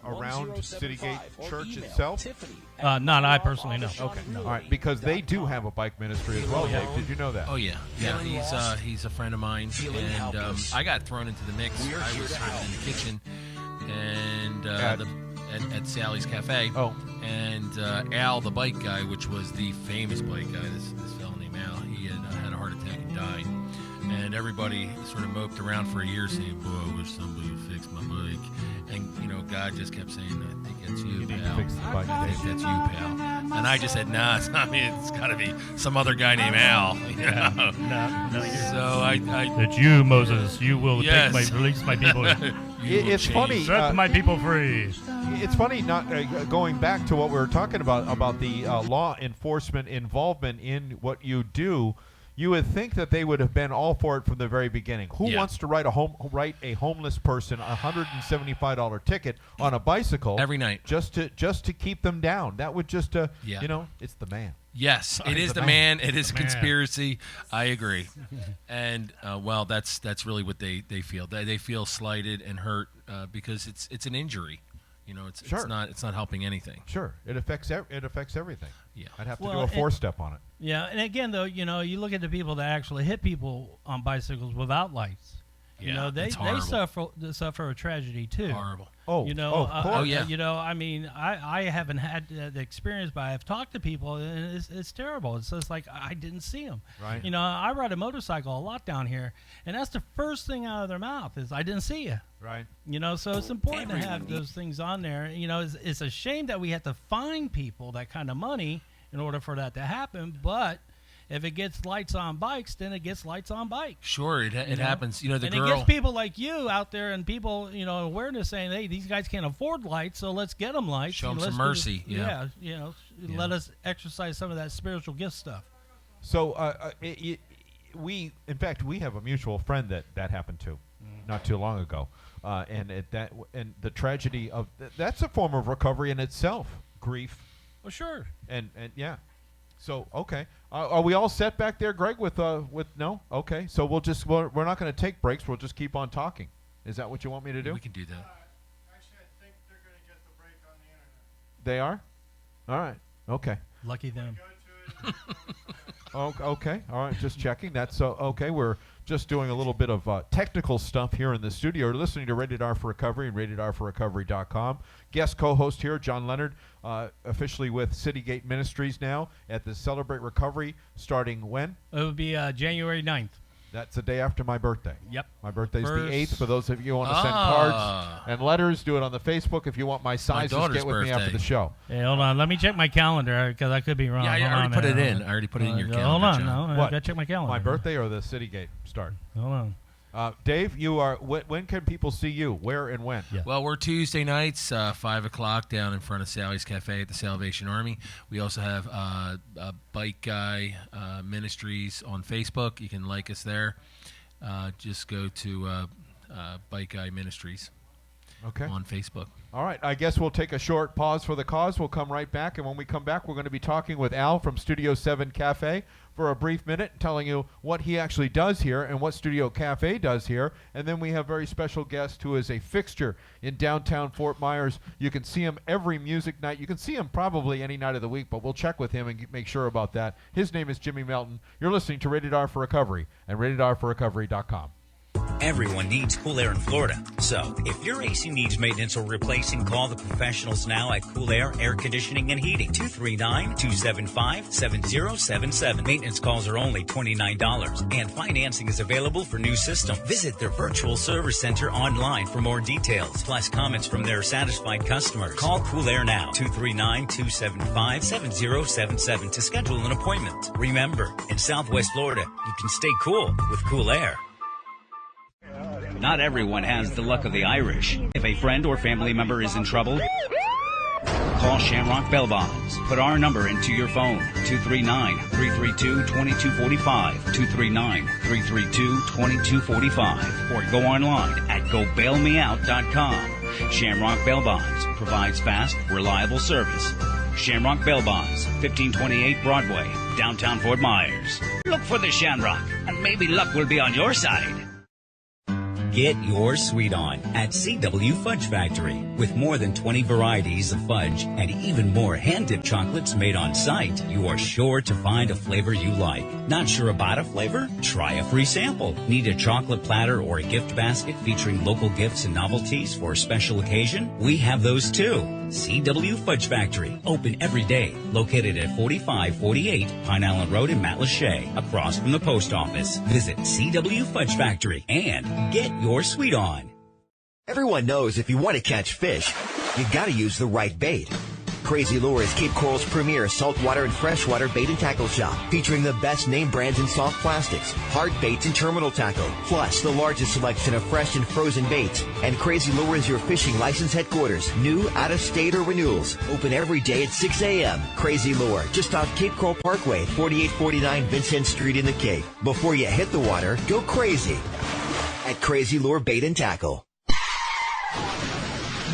around City Gate Church itself? Not I personally, no. Okay, all right, because they do have a bike ministry as well, Dave. Did you know that? Oh, yeah. He's a friend of mine, and I got thrown into the mix. I was serving in the kitchen and at Sally's Cafe. Oh. And Al, the bike guy, which was the famous bike guy, this fellow named Al, he had a heart attack and died. And everybody sort of moped around for a year saying, boy, I wish somebody would fix my bike. And, God just kept saying, I think that's you, pal. Fix the bike, I think that's you, pal. And I just said, nah, it's not me. It's got to be some other guy named Al. No, so I it's you, Moses. You will release my people. It's funny. Set my people free. It's funny, not going back to what we were talking about the law enforcement involvement in what you do. You would think that they would have been all for it from the very beginning. Who wants to write a homeless person a $175 ticket on a bicycle every night just to keep them down? That would just it's the man. Yes, it is the man. It is a conspiracy. I agree. And that's really what they feel. They feel slighted and hurt because it's an injury. It's not helping anything. Sure, it affects everything. Yeah, I'd have to do a 4-step on it. Yeah, and again, though, you look at the people that actually hit people on bicycles without lights. They suffer a tragedy too. Horrible. Oh, of course. I mean, I haven't had the experience, but I've talked to people, and it's terrible. It's just like I didn't see them. Right. I ride a motorcycle a lot down here, and that's the first thing out of their mouth is I didn't see you. Right. So it's important to have those things on there. It's a shame that we have to fine people that kind of money in order for that to happen, but if it gets lights on bikes, then it gets lights on bikes. Sure, it happens. The and girl. It gets people like you out there and people, awareness saying, hey, these guys can't afford lights, so let's get them lights. Show them some mercy. Let us exercise some of that spiritual gift stuff. So in fact, we have a mutual friend that happened to not too long ago. And the tragedy of that's a form of recovery in itself, grief. Well, sure. And yeah. So okay, are we all set back there, Greg? With no? Okay, so we're not going to take breaks. We'll just keep on talking. Is that what you want me to do? We can do that. Actually, I think they're going to get the break on the internet. They are. All right. Okay. Lucky them. Oh, okay. All right. Just checking. That's okay. We're just doing a little bit of technical stuff here in the studio. You're listening to Rated R for Recovery and RatedR4Recovery.com. Guest co-host here, John Leonard, officially with Citygate Ministries now at the Celebrate Recovery starting when? It would be January 9th. That's the day after my birthday. Yep. My birthday's the 8th. For those of you who want to send Ah. cards and letters, do it on the Facebook. If you want my sizes, daughter's get with me after birthday. the show. Hey, hold on. Let me check my calendar because I could be wrong. Yeah, I Hold already on, put it man. in. I already put it in your calendar. Hold on. John. No, I What? got to check my calendar. My birthday or the Citygate start? Hold on. Dave, you are. When can people see you? Where and when? Yeah. Well, we're Tuesday nights, 5 o'clock, down in front of Sally's Cafe at the Salvation Army. We also have Bike Guy Ministries on Facebook. You can like us there. Just go to Bike Guy Ministries on Facebook. All right. I guess we'll take a short pause for the cause. We'll come right back. And when we come back, we're going to be talking with Al from Studio 7 Cafe for a brief minute, telling you what he actually does here and what Studio Cafe does here. And then we have a very special guest who is a fixture in downtown Fort Myers. You can see him every music night. You can see him probably any night of the week, but we'll check with him and make sure about that. His name is Jimmy Melton. You're listening to Rated R for Recovery and RatedR4Recovery.com. Everyone needs cool air in Florida. So, if your AC needs maintenance or replacing, call the professionals now at Cool Air, Air Conditioning and Heating. 239-275-7077. Maintenance calls are only $29, and financing is available for new systems. Visit their virtual service center online for more details, plus comments from their satisfied customers. Call Cool Air now, 239-275-7077 to schedule an appointment. Remember, in Southwest Florida, you can stay cool with Cool Air. Not everyone has the luck of the Irish. If a friend or family member is in trouble, call Shamrock Bail Bonds. Put our number into your phone, 239-332-2245, 239-332-2245, or go online at gobailmeout.com. Shamrock Bail Bonds provides fast, reliable service. Shamrock Bail Bonds, 1528 Broadway, downtown Fort Myers. Look for the Shamrock, and maybe luck will be on your side. Get your sweet on at CW Fudge Factory. With more than 20 varieties of fudge and even more hand-dipped chocolates made on site, you are sure to find a flavor you like. Not sure about a flavor? Try a free sample. Need a chocolate platter or a gift basket featuring local gifts and novelties for a special occasion? We have those too. CW Fudge Factory, open every day, located at 4548 Pine Island Road in Matlacha, across from the post office. Visit CW Fudge Factory and get your sweet on. Everyone knows if you want to catch fish, you gotta use the right bait. Crazy Lure is Cape Coral's premier saltwater and freshwater bait and tackle shop, featuring the best name brands in soft plastics, hard baits, and terminal tackle, plus the largest selection of fresh and frozen baits. And Crazy Lure is your fishing license headquarters, new, out-of-state, or renewals. Open every day at 6 a.m. Crazy Lure, just off Cape Coral Parkway, 4849 Vincent Street in the Cape. Before you hit the water, go crazy at Crazy Lure Bait and Tackle.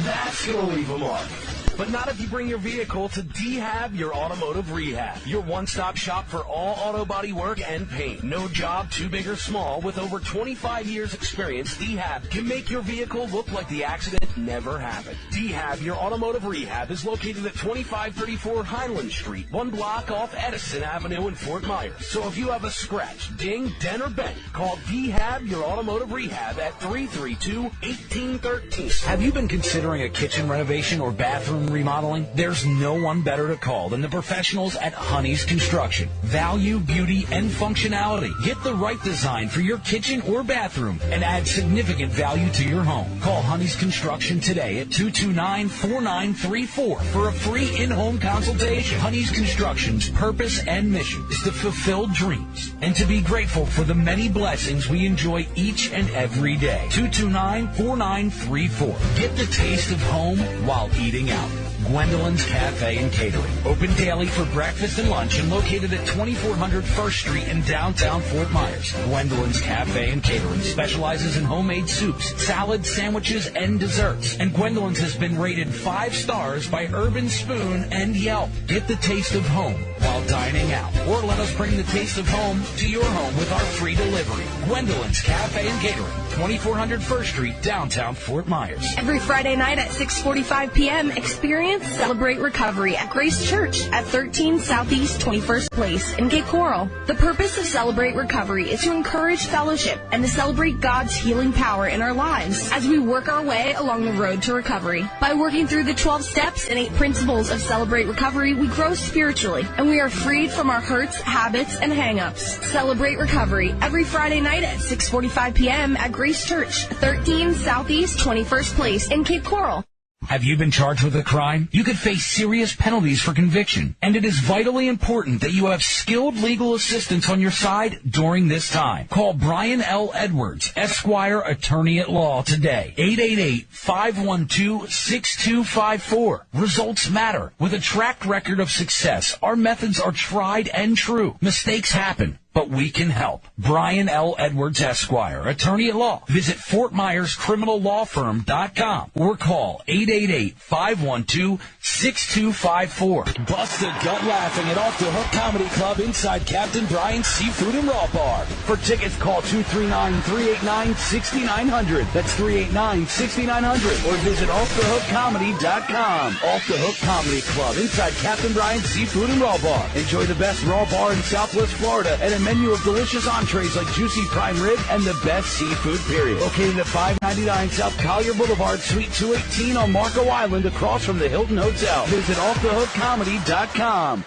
That's going to leave a mark. But not if you bring your vehicle to DHAB, your automotive rehab. Your one-stop shop for all auto body work and paint. No job too big or small. With over 25 years experience, DHAB can make your vehicle look like the accident never happened. DHAB, your automotive rehab, is located at 2534 Highland Street, one block off Edison Avenue in Fort Myers. So if you have a scratch, ding, dent, or bent, call DHAB, your automotive rehab, at 332-1813. Have you been considering a kitchen renovation or bathroom remodeling? There's no one better to call than the professionals at Honey's Construction. Value, beauty, and functionality. Get the right design for your kitchen or bathroom and add significant value to your home. Call Honey's Construction today at 229-4934 for a free in-home consultation. Honey's Construction's purpose and mission is to fulfill dreams and to be grateful for the many blessings we enjoy each and every day. 229-4934. Get the taste of home while eating out. Gwendolyn's Cafe and Catering. Open daily for breakfast and lunch and located at 2400 First Street in downtown Fort Myers. Gwendolyn's Cafe and Catering specializes in homemade soups, salads, sandwiches, and desserts. And Gwendolyn's has been rated 5 stars by Urban Spoon and Yelp. Get the taste of home while dining out. Or let us bring the taste of home to your home with our free delivery. Gwendolyn's Cafe and Catering, 2400 First Street, downtown Fort Myers. Every Friday night at 6:45 p.m., experience Celebrate Recovery at Grace Church at 13 Southeast 21st Place in Cape Coral. The purpose of Celebrate Recovery is to encourage fellowship and to celebrate God's healing power in our lives as we work our way along the road to recovery. By working through the 12 steps and 8 principles of Celebrate Recovery, we grow spiritually and we are freed from our hurts, habits, and hang-ups. Celebrate Recovery every Friday night at 6:45 p.m. at Grace Church, 13 Southeast 21st Place in Cape Coral. Have you been charged with a crime? You could face serious penalties for conviction, and it is vitally important that you have skilled legal assistance on your side during this time. Call Brian L. Edwards, Esquire, Attorney at Law today. 888-512-6254. Results matter. With a track record of success, our methods are tried and true. Mistakes happen, but we can help. Brian L. Edwards, Esquire, Attorney at Law. Visit FortMyersCriminalLawFirm.com or call 888-512-6254. Bust a gut laughing at Off the Hook Comedy Club inside Captain Brian's Seafood and Raw Bar. For tickets, call 239-389-6900. That's 389-6900. Or visit OffTheHookComedy.com. Off the Hook Comedy Club inside Captain Brian's Seafood and Raw Bar. Enjoy the best raw bar in Southwest Florida and a menu of delicious entrees like juicy prime rib and the best seafood, period. Located at 599 South Collier Boulevard, Suite 218 on Marco Island, across from the Hilton Hotel. Visit OffTheHookComedy.com.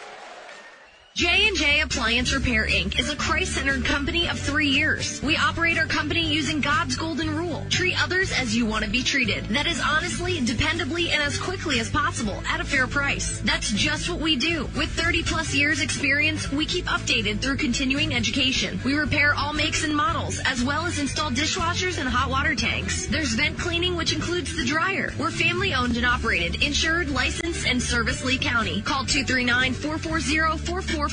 J&J Appliance Repair, Inc. is a Christ-centered company of 3 years. We operate our company using God's golden rule. Treat others as you want to be treated. That is honestly, dependably, and as quickly as possible at a fair price. That's just what we do. With 30-plus years experience, we keep updated through continuing education. We repair all makes and models, as well as install dishwashers and hot water tanks. There's vent cleaning, which includes the dryer. We're family-owned and operated, insured, licensed, and serviced Lee County. Call 239-440-4452.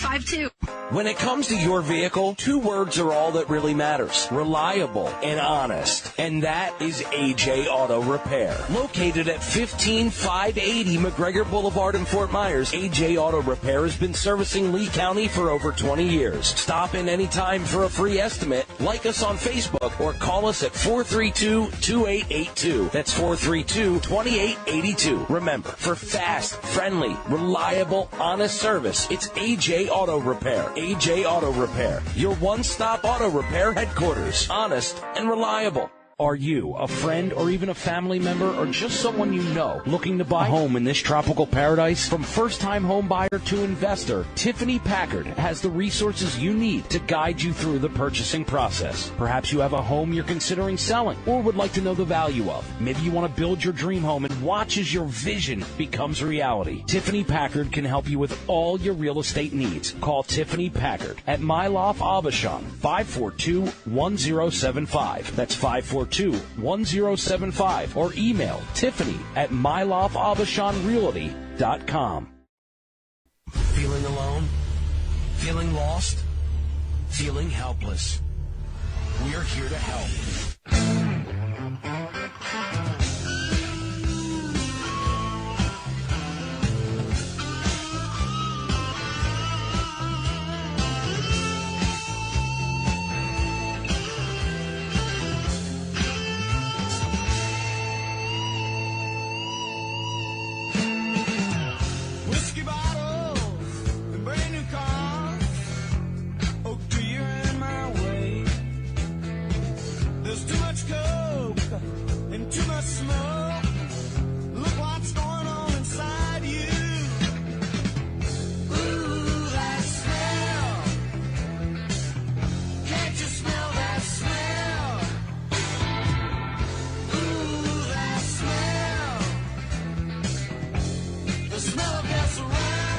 When it comes to your vehicle, 2 words are all that really matters: reliable and honest. And that is AJ Auto Repair. Located at 15580 McGregor Boulevard in Fort Myers, AJ Auto Repair has been servicing Lee County for over 20 years. Stop in anytime for a free estimate, like us on Facebook, or call us at 432-2882. That's 432-2882. Remember, for fast, friendly, reliable, honest service, it's AJ Auto Repair. AJ Auto Repair, your one-stop auto repair headquarters. Honest and reliable. Are you, a friend, or even a family member, or just someone you know, looking to buy a home in this tropical paradise? From first-time home buyer to investor, Tiffany Packard has the resources you need to guide you through the purchasing process. Perhaps you have a home you're considering selling, or would like to know the value of. Maybe you want to build your dream home and watch as your vision becomes reality. Tiffany Packard can help you with all your real estate needs. Call Tiffany Packard at Myloff Abashan, 542-1075. That's 542-1075, or email Tiffany at MyLoffAbashanRealty.com. Feeling alone? Feeling lost? Feeling helpless? We're here to help.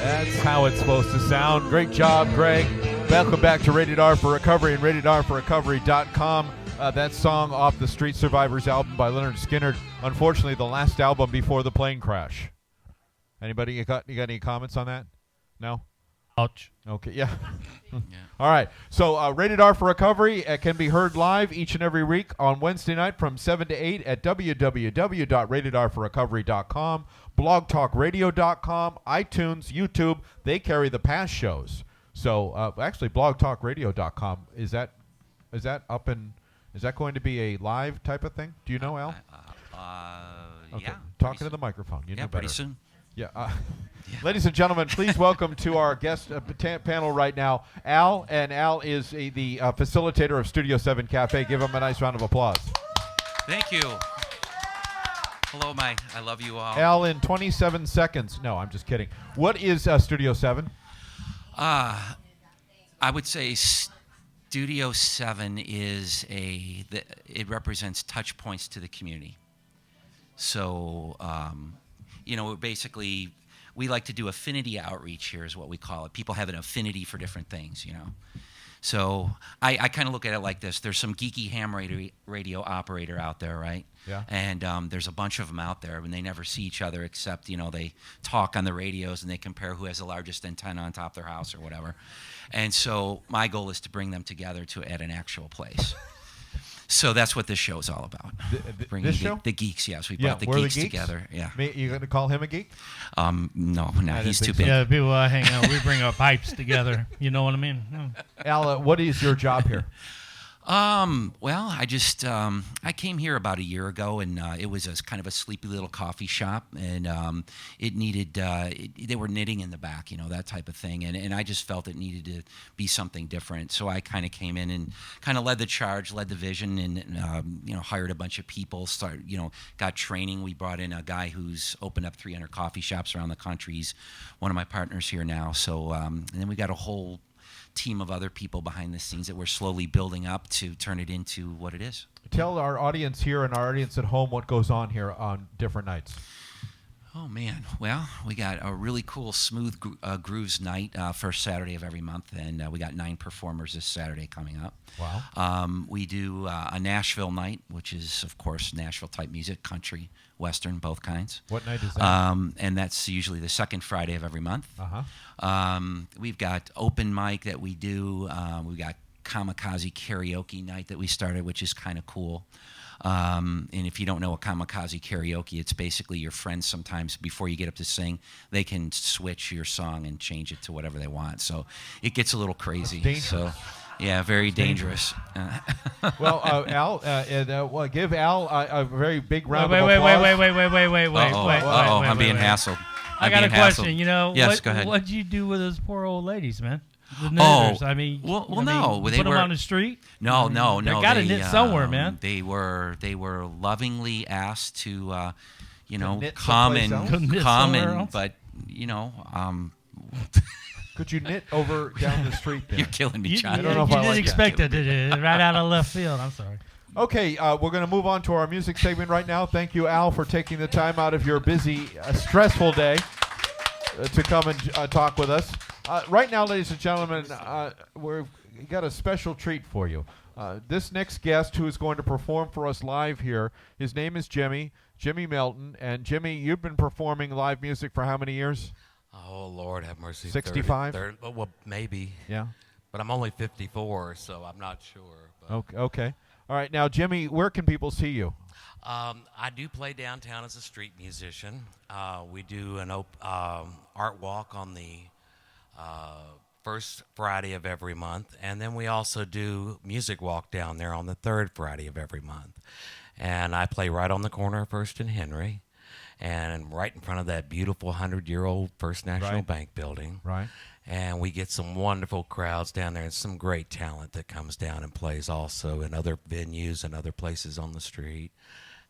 That's how it's supposed to sound. Great job, Greg. Welcome back to Rated R for Recovery and RatedRforRecovery.com. That song off the Street Survivors album by Leonard Skinner. Unfortunately, the last album before the plane crash. Anybody? You got any comments on that? No? Ouch. Okay, yeah. All right. So Rated R for Recovery can be heard live each and every week on Wednesday night from 7 to 8 at www.ratedrforrecovery.com, blogtalkradio.com, iTunes, YouTube. They carry the past shows. So actually, blogtalkradio.com, is that up and is that going to be a live type of thing? Do you know, Al? Okay. Yeah. Talking to the microphone. You know better. Pretty soon. Yeah. Ladies and gentlemen, please welcome to our guest panel right now, Al. And Al is the facilitator of Studio 7 Cafe. Give him a nice round of applause. Thank you. Hello, I love you all. Al, in 27 seconds. No, I'm just kidding. What is Studio 7? I would say Studio 7 is it represents touch points to the community. So, basically, we like to do affinity outreach here is what we call it. People have an affinity for different things, So I kind of look at it like this. There's some geeky ham radio operator out there, right? Yeah. And there's a bunch of them out there, and they never see each other except, they talk on the radios and they compare who has the largest antenna on top of their house or whatever. And so my goal is to bring them together at an actual place. So that's what this show is all about. Bringing this show? The geeks, yes. We brought the geeks together. Yeah. You going to call him a geek? No, he's too big. Yeah, people hang out. We bring our pipes together. You know what I mean? Al, what is your job here? Well, I just I came here about a year ago, and it was kind of a sleepy little coffee shop, and it needed they were knitting in the back, that type of thing, and I just felt it needed to be something different. So I kind of came in and kind of led the charge, led the vision, and hired a bunch of people. Got training. We brought in a guy who's opened up 300 coffee shops around the country. He's one of my partners here now. So and then we got a whole team of other people behind the scenes that we're slowly building up to turn it into what it is. Tell our audience here and our audience at home what goes on here on different nights. Oh, man. Well, we got a really cool Smooth Grooves night first Saturday of every month, and we got 9 performers this Saturday coming up. Wow. We do a Nashville night, which is, of course, Nashville-type music, country, Western, both kinds. What night is that? And that's usually the second Friday of every month. Uh-huh. We've got open mic that we do. We've got Kamikaze Karaoke night that we started, which is kind of cool. And if you don't know what Kamikaze Karaoke, it's basically your friends sometimes before you get up to sing, they can switch your song and change it to whatever they want. So it gets a little crazy. So, yeah, very dangerous. Well, Al, give Al a very big round of Wait, applause. I'm being hassled. I got a question. Yes, go ahead. What'd you do with those poor old ladies, man? The knitters. No. They put them on the street. No. They got to knit somewhere, man. They were lovingly asked to, come and, but Could you knit over down the street there? You're killing me, John. I don't know if you I didn't like expect it, did you? Right out of left field. I'm sorry. Okay, we're going to move on to our music segment right now. Thank you, Al, for taking the time out of your busy, stressful day to come and talk with us. Right now, ladies and gentlemen, we've got a special treat for you. This next guest who is going to perform for us live here, his name is Jimmy Melton. And Jimmy, you've been performing live music for how many years? Oh, Lord, have mercy. 65? 30, well, maybe. Yeah. But I'm only 54, so I'm not sure. But. Okay. All right. Now, Jimmy, where can people see you? I do play downtown as a street musician. We do an art walk on the first Friday of every month, and then we also do music walk down there on the third Friday of every month. And I play right on the corner of First and Henry, and right in front of that beautiful 100-year-old First National Bank building. Right. And we get some wonderful crowds down there and some great talent that comes down and plays also in other venues and other places on the street.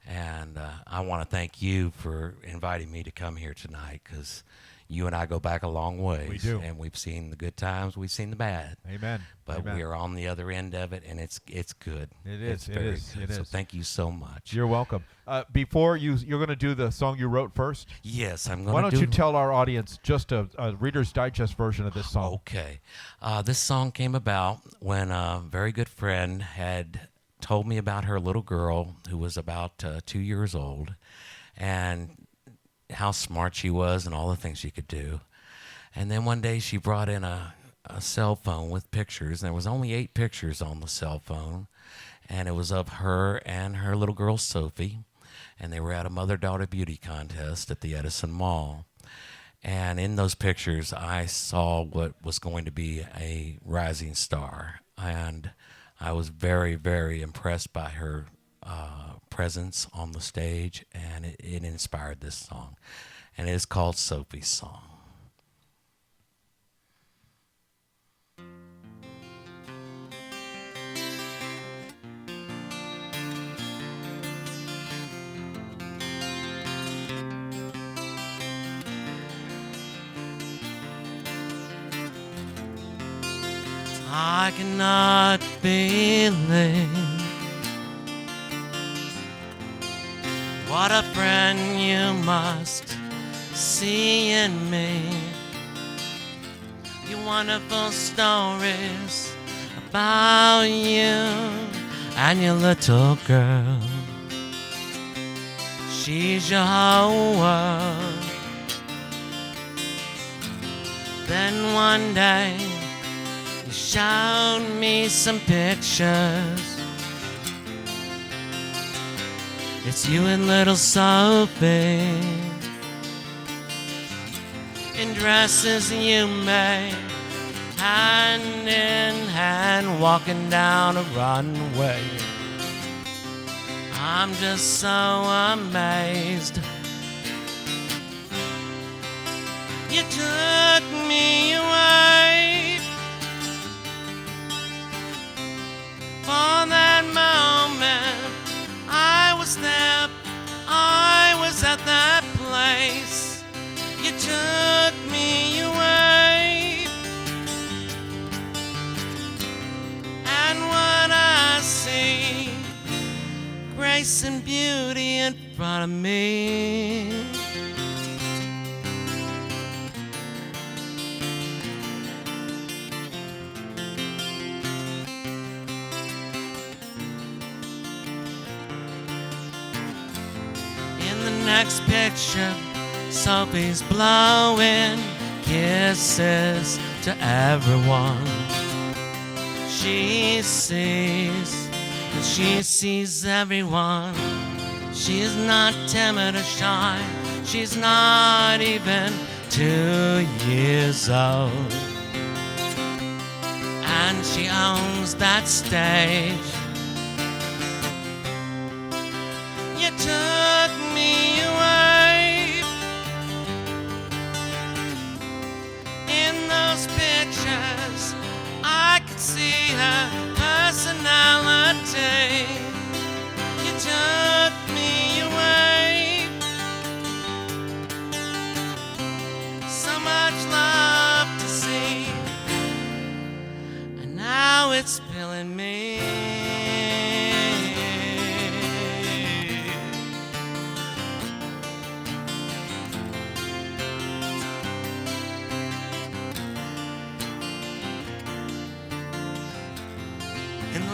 And I want to thank you for inviting me to come here tonight, because you and I go back a long ways. We do. And we've seen the good times, we've seen the bad. Amen. But Amen. we're on the other end of it, and it's good. It is. It's very It good. is. So thank you so much. You're welcome. Before you're going to do the song you wrote first? Yes, I'm going to do. Why don't you tell our audience just a Reader's Digest version of this song? Okay. This song came about when a very good friend had told me about her little girl who was about 2 years old, and how smart she was and all the things she could do. And then one day she brought in a cell phone with pictures, and there was only 8 pictures on the cell phone, and it was of her and her little girl Sophie, and they were at a mother-daughter beauty contest at the Edison Mall. And in those pictures, I saw what was going to be a rising star, and I was very, very impressed by her presence on the stage, and it inspired this song, and it is called Sophie's Song. I cannot believe what a friend you must see in me. Your wonderful stories about you and your little girl. She's your whole world. Then one day you showed me some pictures. It's you and little Sophie in dresses you made, hand in hand, walking down a runway. I'm just so amazed. You took me away for that moment. I was there, I was at that place. You took me away, and what I see, grace and beauty in front of me. Next picture, Sophie's blowing kisses to everyone she sees, and she sees everyone. She's not timid or shy, she's not even 2 years old, and she owns that stage. You took me away in those pictures. I could see her personality. You took me away. So much love to see, and now it's filling me.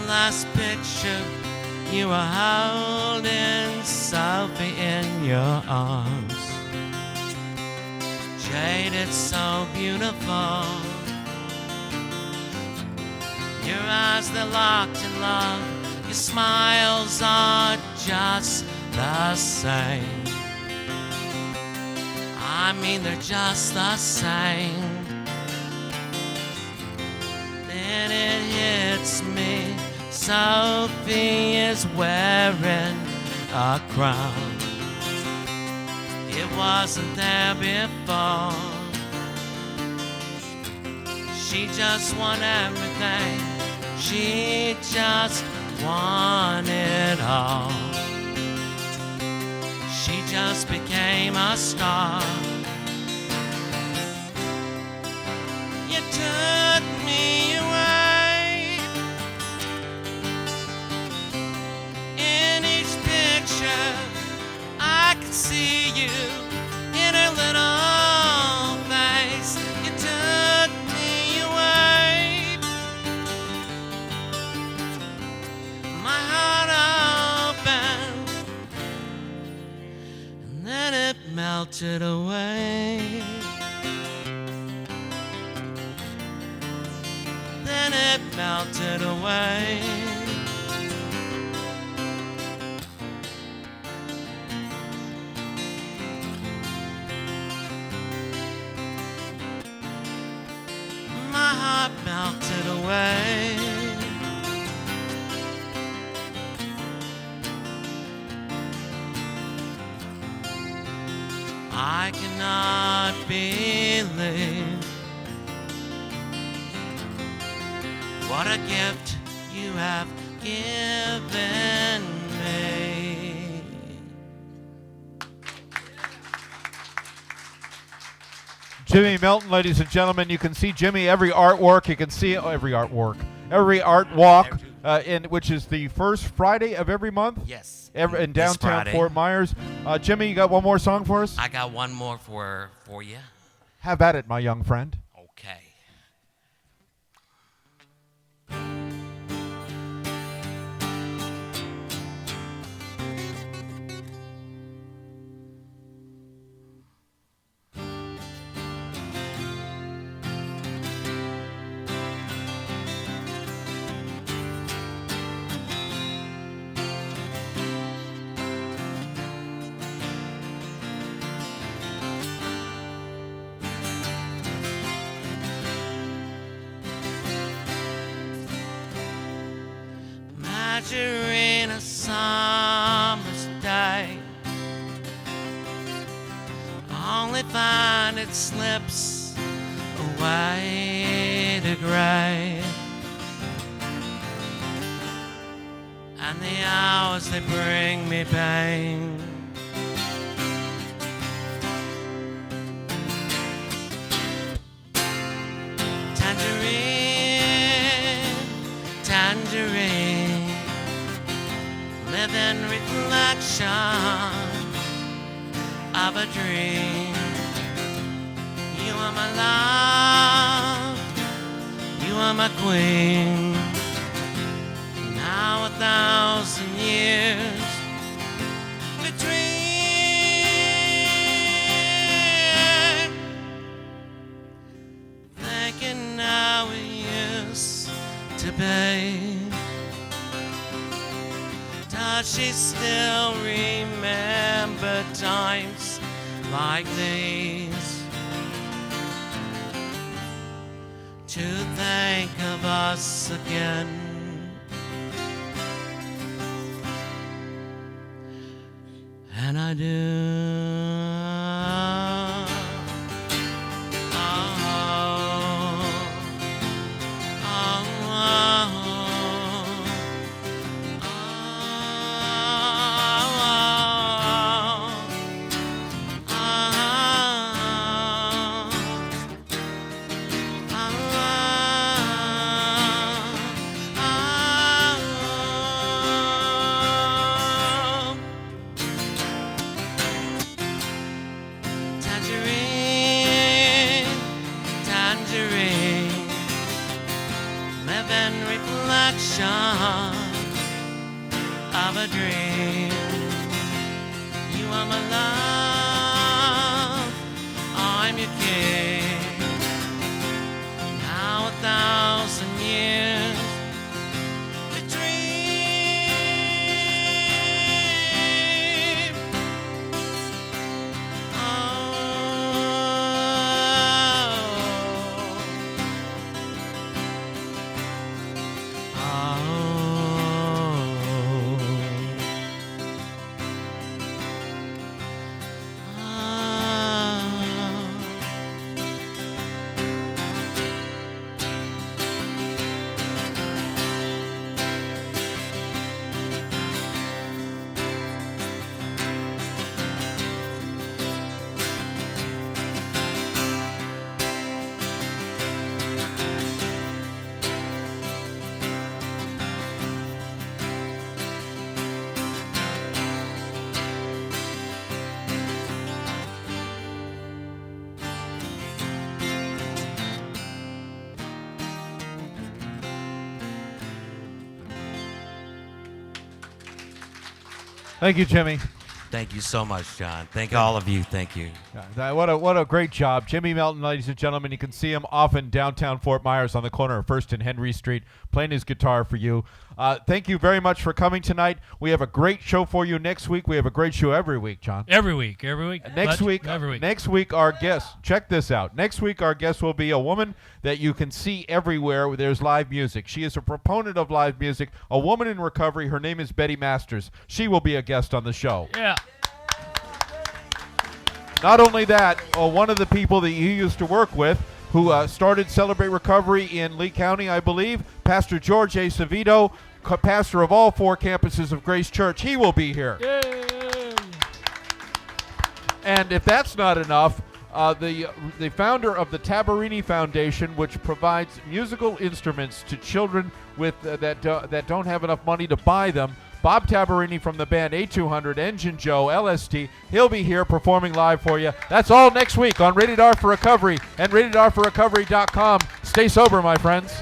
Last picture, you were holding Sophie in your arms. Jade, it's so beautiful. Your eyes, they're locked in love. Your smiles are just the same. I mean, they're just the same. Then it hits me. Sophie is wearing a crown. It wasn't there before. She just won everything. She just won it all. She just became a star. You took me away. I could see you in her little face. You took me away. My heart opened, and then it it melted away. Then it melted away. My heart melted away. I cannot believe what a gift you have given me. Jimmy Melton, ladies and gentlemen. You can see Jimmy every artwork. You can see every art walk, which is the first Friday of every month. Yes. In This downtown Friday. Fort Myers. Jimmy, you got one more song for us? I got one more for you. Have at it, my young friend. Okay. During a summer's day, only find it slips away to gray, and the hours they bring me pain. Tangerine, living reflection of a dream. You are my love, you are my queen. Now 1,000 years between, thinking how we used to be. Does she still remember times like these? To think of us again. And I do. Of a dream. You are my love, I'm your king. Now 1,000 years between. Thank you, Jimmy. Thank you so much, John. Thank all of you. Thank you. What a great job. Jimmy Melton, ladies and gentlemen. You can see him often downtown Fort Myers on the corner of 1st and Henry Street, playing his guitar for you. Thank you very much for coming tonight. We have a great show for you next week. We have a great show every week, John. Every week. Next week, our guest, check this out. Next week, our guest will be a woman that you can see everywhere where there's live music. She is a proponent of live music, a woman in recovery. Her name is Betty Masters. She will be a guest on the show. Yeah. Not only that, one of the people that you used to work with, who started Celebrate Recovery in Lee County, I believe, Pastor George A. Savito, pastor of all 4 campuses of Grace Church. He will be here. Yay. And if that's not enough, the founder of the Tabarini Foundation, which provides musical instruments to children with that don't have enough money to buy them, Bob Tabarini from the band A200, Engine Joe, LST, he'll be here performing live for you. That's all next week on Rated R for Recovery and RatedR for Recovery.com. Stay sober, my friends.